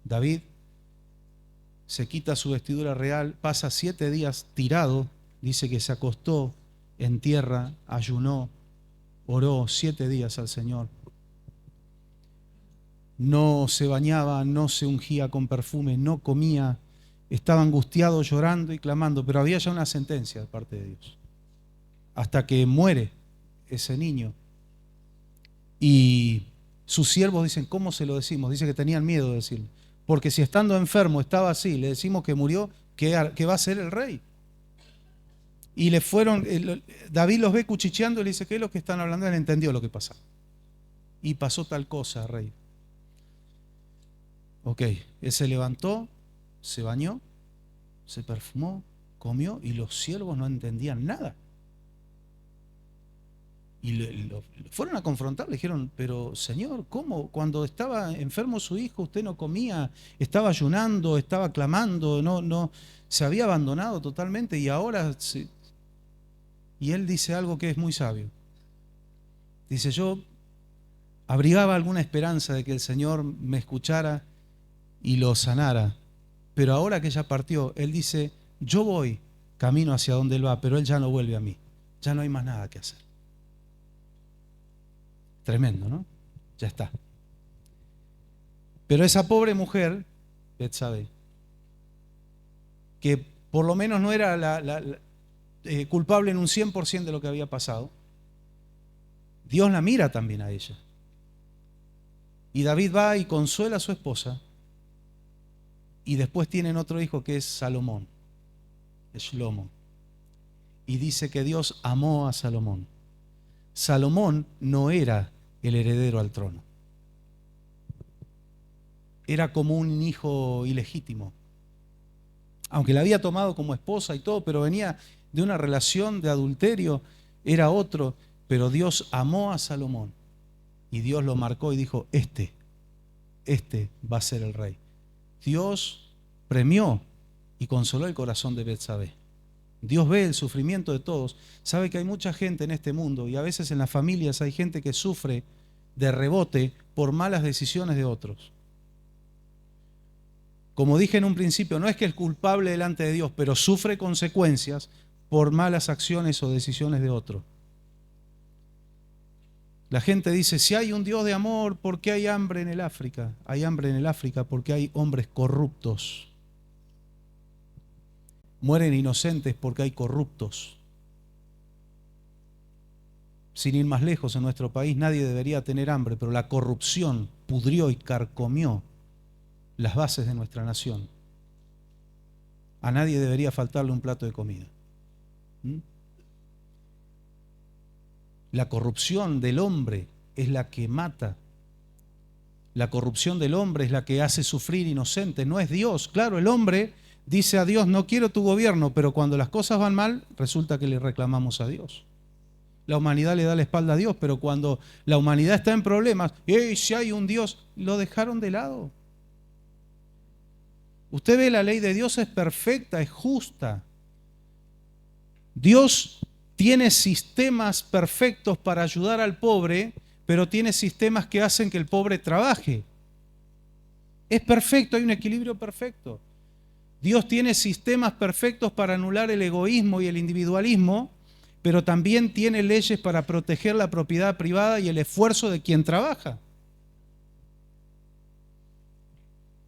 David se quita su vestidura real, pasa 7 días tirado, dice que se acostó en tierra, ayunó, oró 7 días al Señor. no se bañaba, no se ungía con perfume, no comía, estaba angustiado, llorando y clamando, pero había ya una sentencia de parte de Dios. Hasta que muere ese niño. Y sus siervos dicen, ¿cómo se lo decimos? Dice que tenían miedo de decirle. Porque si estando enfermo estaba así, le decimos que murió, que va a ser el rey. Y le fueron, David los ve cuchicheando y le dice, ¿qué es lo que están hablando? Él entendió lo que pasaba. Y pasó tal cosa, rey. Ok, él se levantó, se bañó, se perfumó, comió y los siervos no entendían nada. Y lo fueron a confrontar, le dijeron, pero señor, ¿cómo? Cuando estaba enfermo su hijo, usted no comía, estaba ayunando, estaba clamando, no, se había abandonado totalmente y ahora... Y él dice algo que es muy sabio. Dice, yo abrigaba alguna esperanza de que el Señor me escuchara y lo sanara, pero ahora que ya partió, él dice, yo voy camino hacia donde él va, pero él ya no vuelve a mí, ya no hay más nada que hacer. Tremendo, ¿no? Ya está. Pero esa pobre mujer, Betsabé, que por lo menos no era culpable en un 100% de lo que había pasado, Dios la mira también a ella. Y David va y consuela a su esposa, y después tienen otro hijo que es Salomón, es Shlomo. Y dice que Dios amó a Salomón. Salomón no era el heredero al trono. Era como un hijo ilegítimo. Aunque la había tomado como esposa y todo, pero venía de una relación de adulterio, era otro. Pero Dios amó a Salomón y Dios lo marcó y dijo, este va a ser el rey. Dios premió y consoló el corazón de Betsabé. Dios ve el sufrimiento de todos. Sabe que hay mucha gente en este mundo y a veces en las familias hay gente que sufre de rebote por malas decisiones de otros. Como dije en un principio, no es que es culpable delante de Dios, pero sufre consecuencias por malas acciones o decisiones de otros. La gente dice, si hay un Dios de amor, ¿por qué hay hambre en el África? Hay hambre en el África porque hay hombres corruptos. Mueren inocentes porque hay corruptos. Sin ir más lejos, en nuestro país nadie debería tener hambre, pero la corrupción pudrió y carcomió las bases de nuestra nación. A nadie debería faltarle un plato de comida. La corrupción del hombre es la que mata. La corrupción del hombre es la que hace sufrir inocentes, no es Dios. Claro, el hombre dice a Dios, no quiero tu gobierno, pero cuando las cosas van mal, resulta que le reclamamos a Dios. La humanidad le da la espalda a Dios, pero cuando la humanidad está en problemas, si hay un Dios, lo dejaron de lado. Usted ve, la ley de Dios es perfecta, es justa. Dios tiene sistemas perfectos para ayudar al pobre, pero tiene sistemas que hacen que el pobre trabaje. Es perfecto, hay un equilibrio perfecto. Dios tiene sistemas perfectos para anular el egoísmo y el individualismo, pero también tiene leyes para proteger la propiedad privada y el esfuerzo de quien trabaja.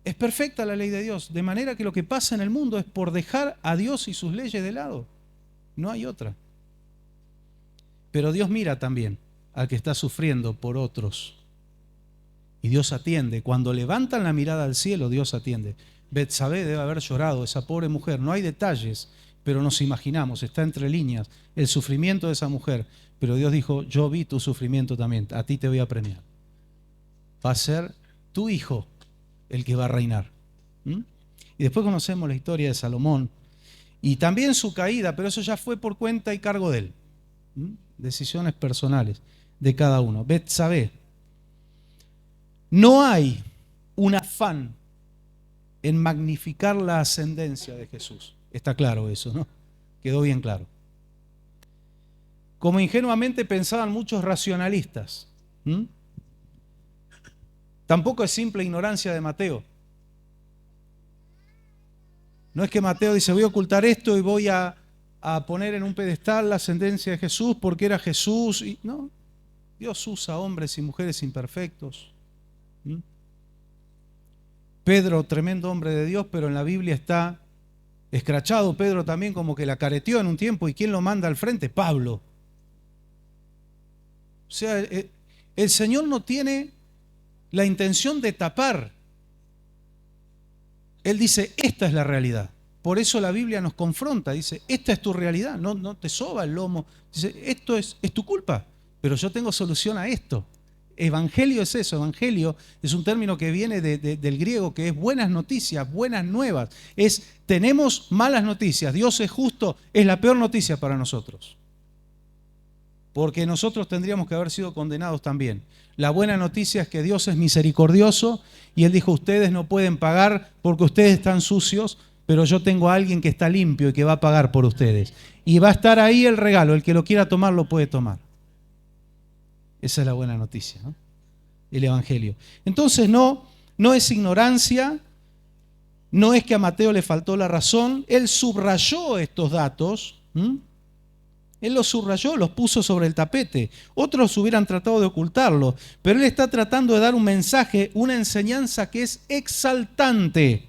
Es perfecta la ley de Dios, de manera que lo que pasa en el mundo es por dejar a Dios y sus leyes de lado. No hay otra. Pero Dios mira también al que está sufriendo por otros. Y Dios atiende. Cuando levantan la mirada al cielo, Dios atiende. Betsabé debe haber llorado, esa pobre mujer. No hay detalles, pero nos imaginamos, está entre líneas, el sufrimiento de esa mujer. Pero Dios dijo, yo vi tu sufrimiento también, a ti te voy a premiar. Va a ser tu hijo el que va a reinar. Y después conocemos la historia de Salomón y también su caída, pero eso ya fue por cuenta y cargo de él. Decisiones personales de cada uno. Betsabé. No hay un afán en magnificar la ascendencia de Jesús. Está claro eso, ¿no? Quedó bien claro. Como ingenuamente pensaban muchos racionalistas. Tampoco es simple ignorancia de Mateo. No es que Mateo dice, voy a ocultar esto y voy a poner en un pedestal la ascendencia de Jesús porque era Jesús. No, Dios usa hombres y mujeres imperfectos. Pedro, tremendo hombre de Dios, pero en la Biblia está escrachado. Pedro también como que la careteó en un tiempo. ¿Y quién lo manda al frente? Pablo. O sea, el Señor no tiene la intención de tapar. Él dice, esta es la realidad. Por eso la Biblia nos confronta, dice, esta es tu realidad, no te soba el lomo. Dice, esto es tu culpa, pero yo tengo solución a esto. Evangelio es eso, evangelio es un término que viene del griego, que es buenas noticias, buenas nuevas. Tenemos malas noticias, Dios es justo, es la peor noticia para nosotros. Porque nosotros tendríamos que haber sido condenados también. La buena noticia es que Dios es misericordioso y Él dijo, ustedes no pueden pagar porque ustedes están sucios, pero yo tengo a alguien que está limpio y que va a pagar por ustedes. Y va a estar ahí el regalo, el que lo quiera tomar lo puede tomar. Esa es la buena noticia, ¿no? El Evangelio. Entonces no es ignorancia, no es que a Mateo le faltó la razón, él subrayó estos datos, él los subrayó, los puso sobre el tapete. Otros hubieran tratado de ocultarlo, pero él está tratando de dar un mensaje, una enseñanza que es exaltante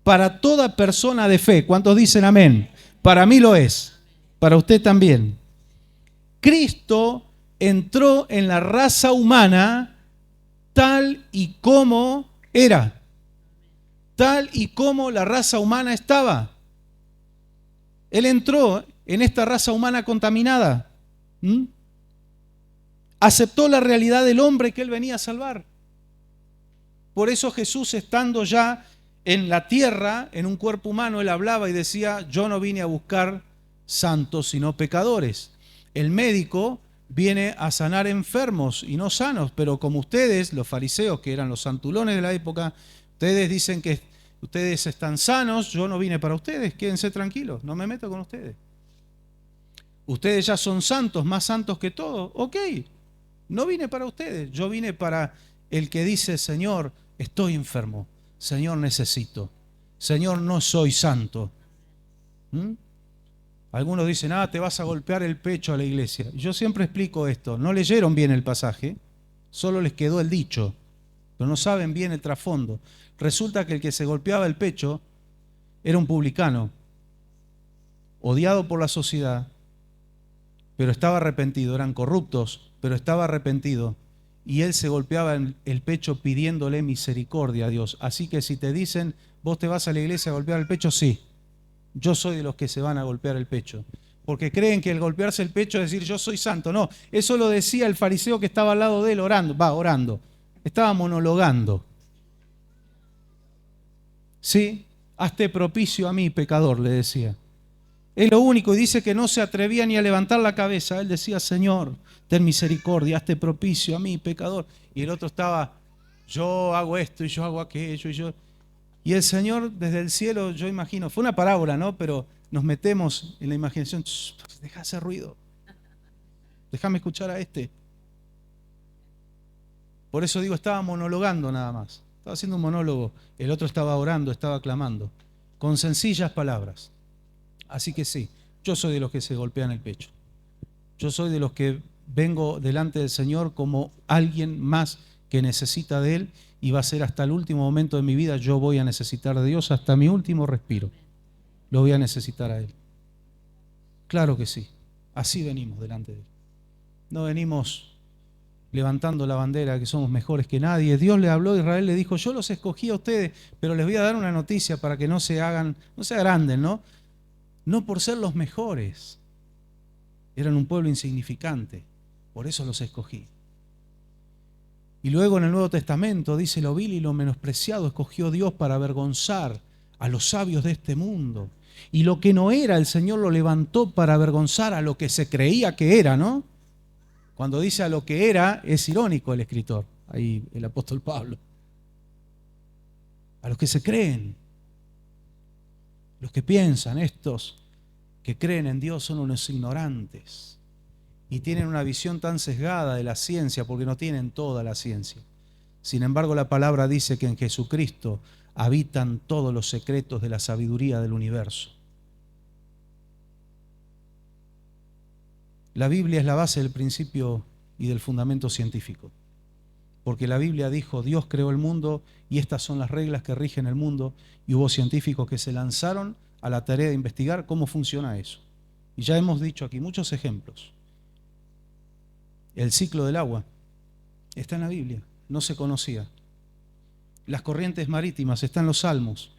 para toda persona de fe. ¿Cuántos dicen amén? Para mí lo es, para usted también. Cristo entró en la raza humana tal y como era, tal y como la raza humana estaba. Él entró en esta raza humana contaminada. Aceptó la realidad del hombre que él venía a salvar. Por eso Jesús, estando ya en la tierra, en un cuerpo humano, él hablaba y decía, yo no vine a buscar santos, sino pecadores. El médico viene a sanar enfermos y no sanos, pero como ustedes, los fariseos, que eran los santulones de la época, ustedes dicen que ustedes están sanos, yo no vine para ustedes, quédense tranquilos, no me meto con ustedes. Ustedes ya son santos, más santos que todos, ok, no vine para ustedes, yo vine para el que dice, Señor, estoy enfermo, Señor, necesito, Señor, no soy santo. Algunos dicen, te vas a golpear el pecho a la iglesia. Yo siempre explico esto, no leyeron bien el pasaje, solo les quedó el dicho, pero no saben bien el trasfondo. Resulta que el que se golpeaba el pecho era un publicano, odiado por la sociedad, pero estaba arrepentido, eran corruptos, pero estaba arrepentido, y él se golpeaba el pecho pidiéndole misericordia a Dios. Así que si te dicen, vos te vas a la iglesia a golpear el pecho, sí. Yo soy de los que se van a golpear el pecho, porque creen que el golpearse el pecho es decir yo soy santo. No, eso lo decía el fariseo que estaba al lado de él orando, estaba monologando. Sí, hazte propicio a mí, pecador, le decía. Es lo único, y dice que no se atrevía ni a levantar la cabeza. Él decía, Señor, ten misericordia, hazte propicio a mí, pecador. Y el otro estaba, yo hago esto y yo hago aquello y yo... Y el Señor desde el cielo, yo imagino, fue una parábola, ¿no? Pero nos metemos en la imaginación, deja ese ruido, déjame escuchar a este. Por eso digo, estaba monologando nada más, estaba haciendo un monólogo, el otro estaba orando, estaba clamando, con sencillas palabras. Así que sí, yo soy de los que se golpean el pecho. Yo soy de los que vengo delante del Señor como alguien más que necesita de Él, y va a ser hasta el último momento de mi vida, yo voy a necesitar de Dios hasta mi último respiro. Lo voy a necesitar a Él. Claro que sí, así venimos delante de Él. No venimos levantando la bandera que somos mejores que nadie. Dios le habló a Israel, le dijo, yo los escogí a ustedes, pero les voy a dar una noticia para que no se agranden, ¿no? No por ser los mejores. Eran un pueblo insignificante, por eso los escogí. Y luego en el Nuevo Testamento dice, lo vil y lo menospreciado escogió Dios para avergonzar a los sabios de este mundo. Y lo que no era, el Señor lo levantó para avergonzar a lo que se creía que era, ¿no? Cuando dice a lo que era, es irónico el escritor, ahí el apóstol Pablo. A los que se creen, los que piensan, estos que creen en Dios son unos ignorantes. Y tienen una visión tan sesgada de la ciencia porque no tienen toda la ciencia. Sin embargo, la palabra dice que en Jesucristo habitan todos los secretos de la sabiduría del universo. La Biblia es la base del principio y del fundamento científico. porque la Biblia dijo, Dios creó el mundo y estas son las reglas que rigen el mundo, y hubo científicos que se lanzaron a la tarea de investigar cómo funciona eso. Y ya hemos dicho aquí muchos ejemplos. El ciclo del agua está en la Biblia, no se conocía. Las corrientes marítimas están en los Salmos,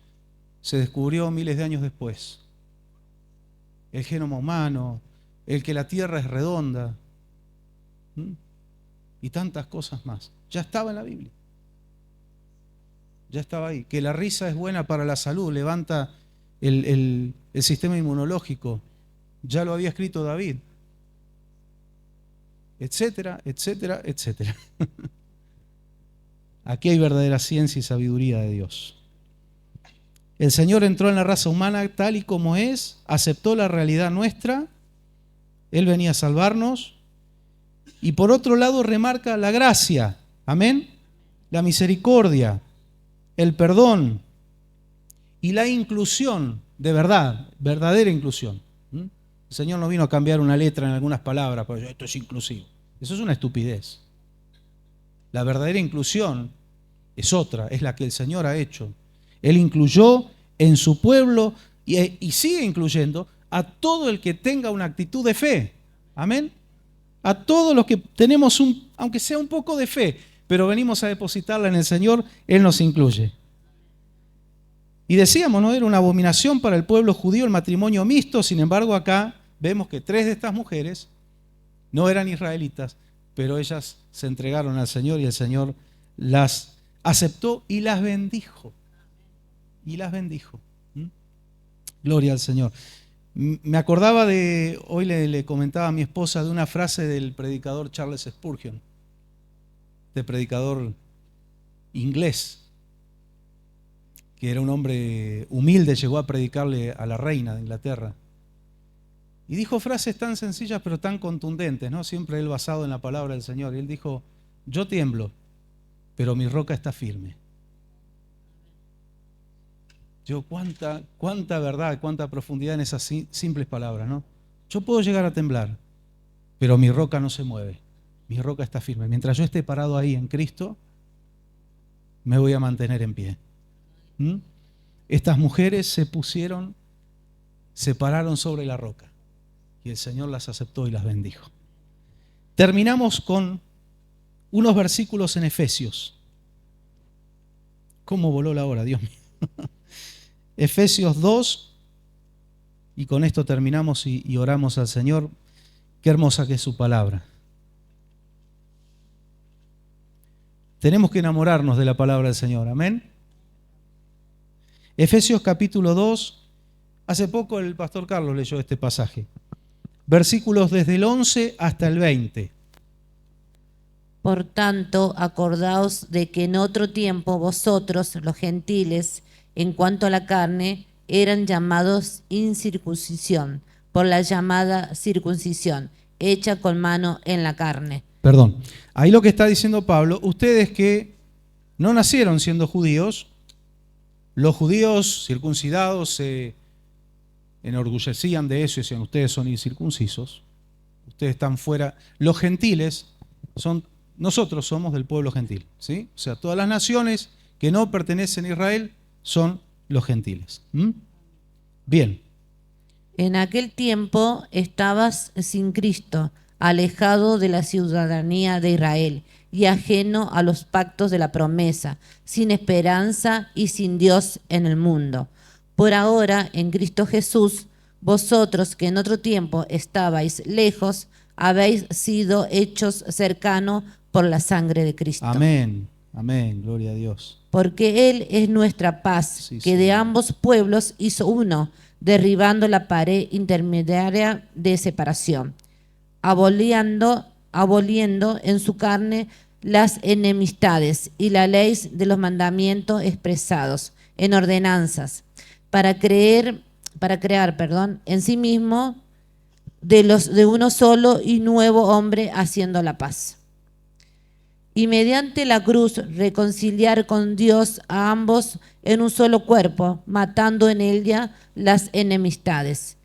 se descubrió miles de años después. El genoma humano, el que la Tierra es redonda, y tantas cosas más. Ya estaba en la Biblia. Ya estaba ahí. Que la risa es buena para la salud, levanta el sistema inmunológico. Ya lo había escrito David. Etcétera, etcétera, etcétera. Aquí hay verdadera ciencia y sabiduría de Dios. El Señor entró en la raza humana tal y como es, aceptó la realidad nuestra, Él venía a salvarnos, y por otro lado remarca la gracia, amén, la misericordia, el perdón y la inclusión de verdad, verdadera inclusión. El Señor no vino a cambiar una letra en algunas palabras, pero esto es inclusivo. Eso es una estupidez. La verdadera inclusión es otra, es la que el Señor ha hecho. Él incluyó en su pueblo y sigue incluyendo a todo el que tenga una actitud de fe. Amén. A todos los que tenemos, aunque sea un poco de fe, pero venimos a depositarla en el Señor, Él nos incluye. Y decíamos, ¿no? Era una abominación para el pueblo judío el matrimonio mixto. Sin embargo, acá vemos que 3 de estas mujeres no eran israelitas, pero ellas se entregaron al Señor y el Señor las aceptó y las bendijo. Y las bendijo. Gloria al Señor. Me acordaba hoy le comentaba a mi esposa de una frase del predicador Charles Spurgeon, de predicador inglés, que era un hombre humilde, llegó a predicarle a la reina de Inglaterra. Y dijo frases tan sencillas pero tan contundentes, ¿no? Siempre él basado en la palabra del Señor. Y él dijo, yo tiemblo, pero mi roca está firme. Cuánta verdad, cuánta profundidad en esas simples palabras, ¿no? Yo puedo llegar a temblar, pero mi roca no se mueve. Mi roca está firme. Mientras yo esté parado ahí en Cristo, me voy a mantener en pie. Estas mujeres se pararon sobre la roca y el Señor las aceptó y las bendijo. Terminamos con unos versículos en Efesios. ¿Cómo voló la hora, Dios mío? Efesios 2, y con esto terminamos y oramos al Señor. Qué hermosa que es su palabra. Tenemos que enamorarnos de la palabra del Señor, amén. Efesios capítulo 2, hace poco el pastor Carlos leyó este pasaje. Versículos desde el 11 hasta el 20. Por tanto, acordaos de que en otro tiempo vosotros, los gentiles, en cuanto a la carne, eran llamados incircuncisión, por la llamada circuncisión, hecha con mano en la carne. Perdón, ahí lo que está diciendo Pablo, ustedes que no nacieron siendo judíos, los judíos circuncidados se enorgullecían de eso y decían, ustedes son incircuncisos, ustedes están fuera. Los gentiles, nosotros somos del pueblo gentil, ¿sí? O sea, todas las naciones que no pertenecen a Israel son los gentiles. Bien. En aquel tiempo estabas sin Cristo, alejado de la ciudadanía de Israel y ajeno a los pactos de la promesa, sin esperanza y sin Dios en el mundo. Por ahora, en Cristo Jesús, vosotros que en otro tiempo estabais lejos, habéis sido hechos cercanos por la sangre de Cristo. Amén, amén, gloria a Dios. Porque Él es nuestra paz, Sí, que de ambos pueblos hizo uno, derribando la pared intermediaria de separación, aboliendo en su carne las enemistades y la ley de los mandamientos expresados en ordenanzas, para crear en sí mismo de uno solo y nuevo hombre haciendo la paz. Y mediante la cruz reconciliar con Dios a ambos en un solo cuerpo, matando en ella las enemistades.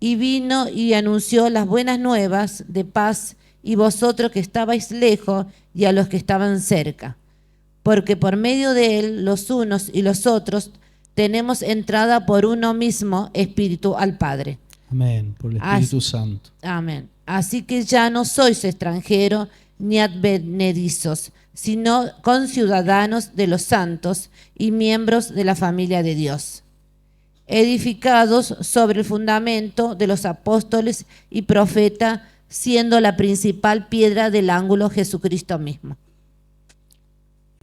y vino y anunció las buenas nuevas de paz, y vosotros que estabais lejos, y a los que estaban cerca. Porque por medio de él, los unos y los otros, tenemos entrada por uno mismo Espíritu al Padre. Amén, por el Espíritu Santo. Amén. Así que ya no sois extranjeros ni advenedizos, sino conciudadanos de los santos y miembros de la familia de Dios, edificados sobre el fundamento de los apóstoles y profetas, siendo la principal piedra del ángulo Jesucristo mismo.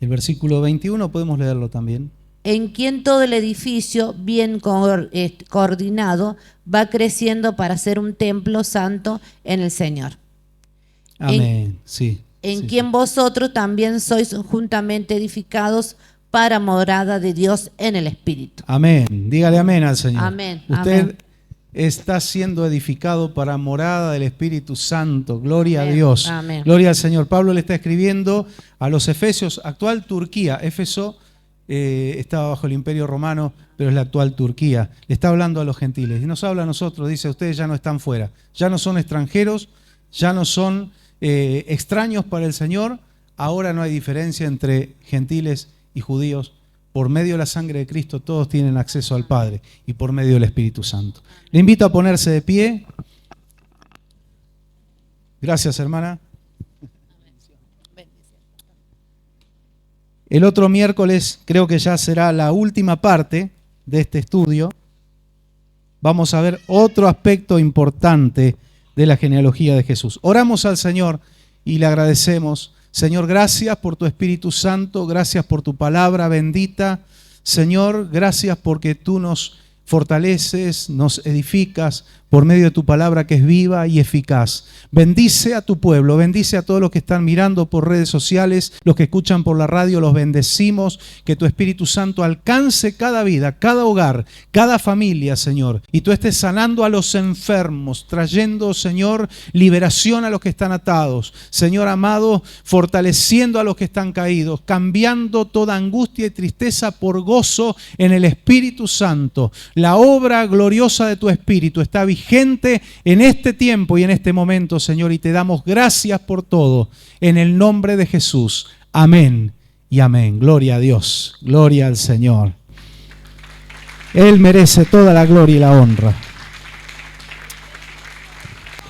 El versículo 21 podemos leerlo también. En quien todo el edificio, bien coordinado, va creciendo para ser un templo santo en el Señor. Amén, sí. En sí, quien sí. vosotros también sois juntamente edificados para morada de Dios en el Espíritu. Amén. Dígale amén al Señor. Amén. Usted Amén. está siendo edificado para morada del Espíritu Santo. Gloria Amén. a Dios. Amén. Gloria al Señor. Pablo le está escribiendo a los Efesios, actual Turquía. Éfeso estaba bajo el Imperio Romano, pero es la actual Turquía. Le está hablando a los gentiles y nos habla a nosotros. Dice, ustedes ya no están fuera, ya no son extranjeros, ya no son extraños para el Señor. Ahora no hay diferencia entre gentiles y judíos. Por medio de la sangre de Cristo todos tienen acceso al Padre y por medio del Espíritu Santo. Le invito a ponerse de pie. Gracias, hermana. El otro miércoles creo que ya será la última parte de este estudio. Vamos a ver otro aspecto importante de la genealogía de Jesús. Oramos al Señor y le agradecemos. Señor, gracias por tu Espíritu Santo, gracias por tu palabra bendita. Señor, gracias porque tú nos fortaleces, nos edificas por medio de tu palabra que es viva y eficaz. Bendice a tu pueblo, bendice a todos los que están mirando por redes sociales, los que escuchan por la radio, los bendecimos. Que tu Espíritu Santo alcance cada vida, cada hogar, cada familia, Señor. Y tú estés sanando a los enfermos, trayendo, Señor, liberación a los que están atados. Señor amado, fortaleciendo a los que están caídos, cambiando toda angustia y tristeza por gozo en el Espíritu Santo. La obra gloriosa de tu Espíritu está vigente en este tiempo y en este momento, Señor, y te damos gracias por todo. En el nombre de Jesús. Amén y amén. Gloria a Dios. Gloria al Señor. Él merece toda la gloria y la honra.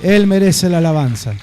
Él merece la alabanza.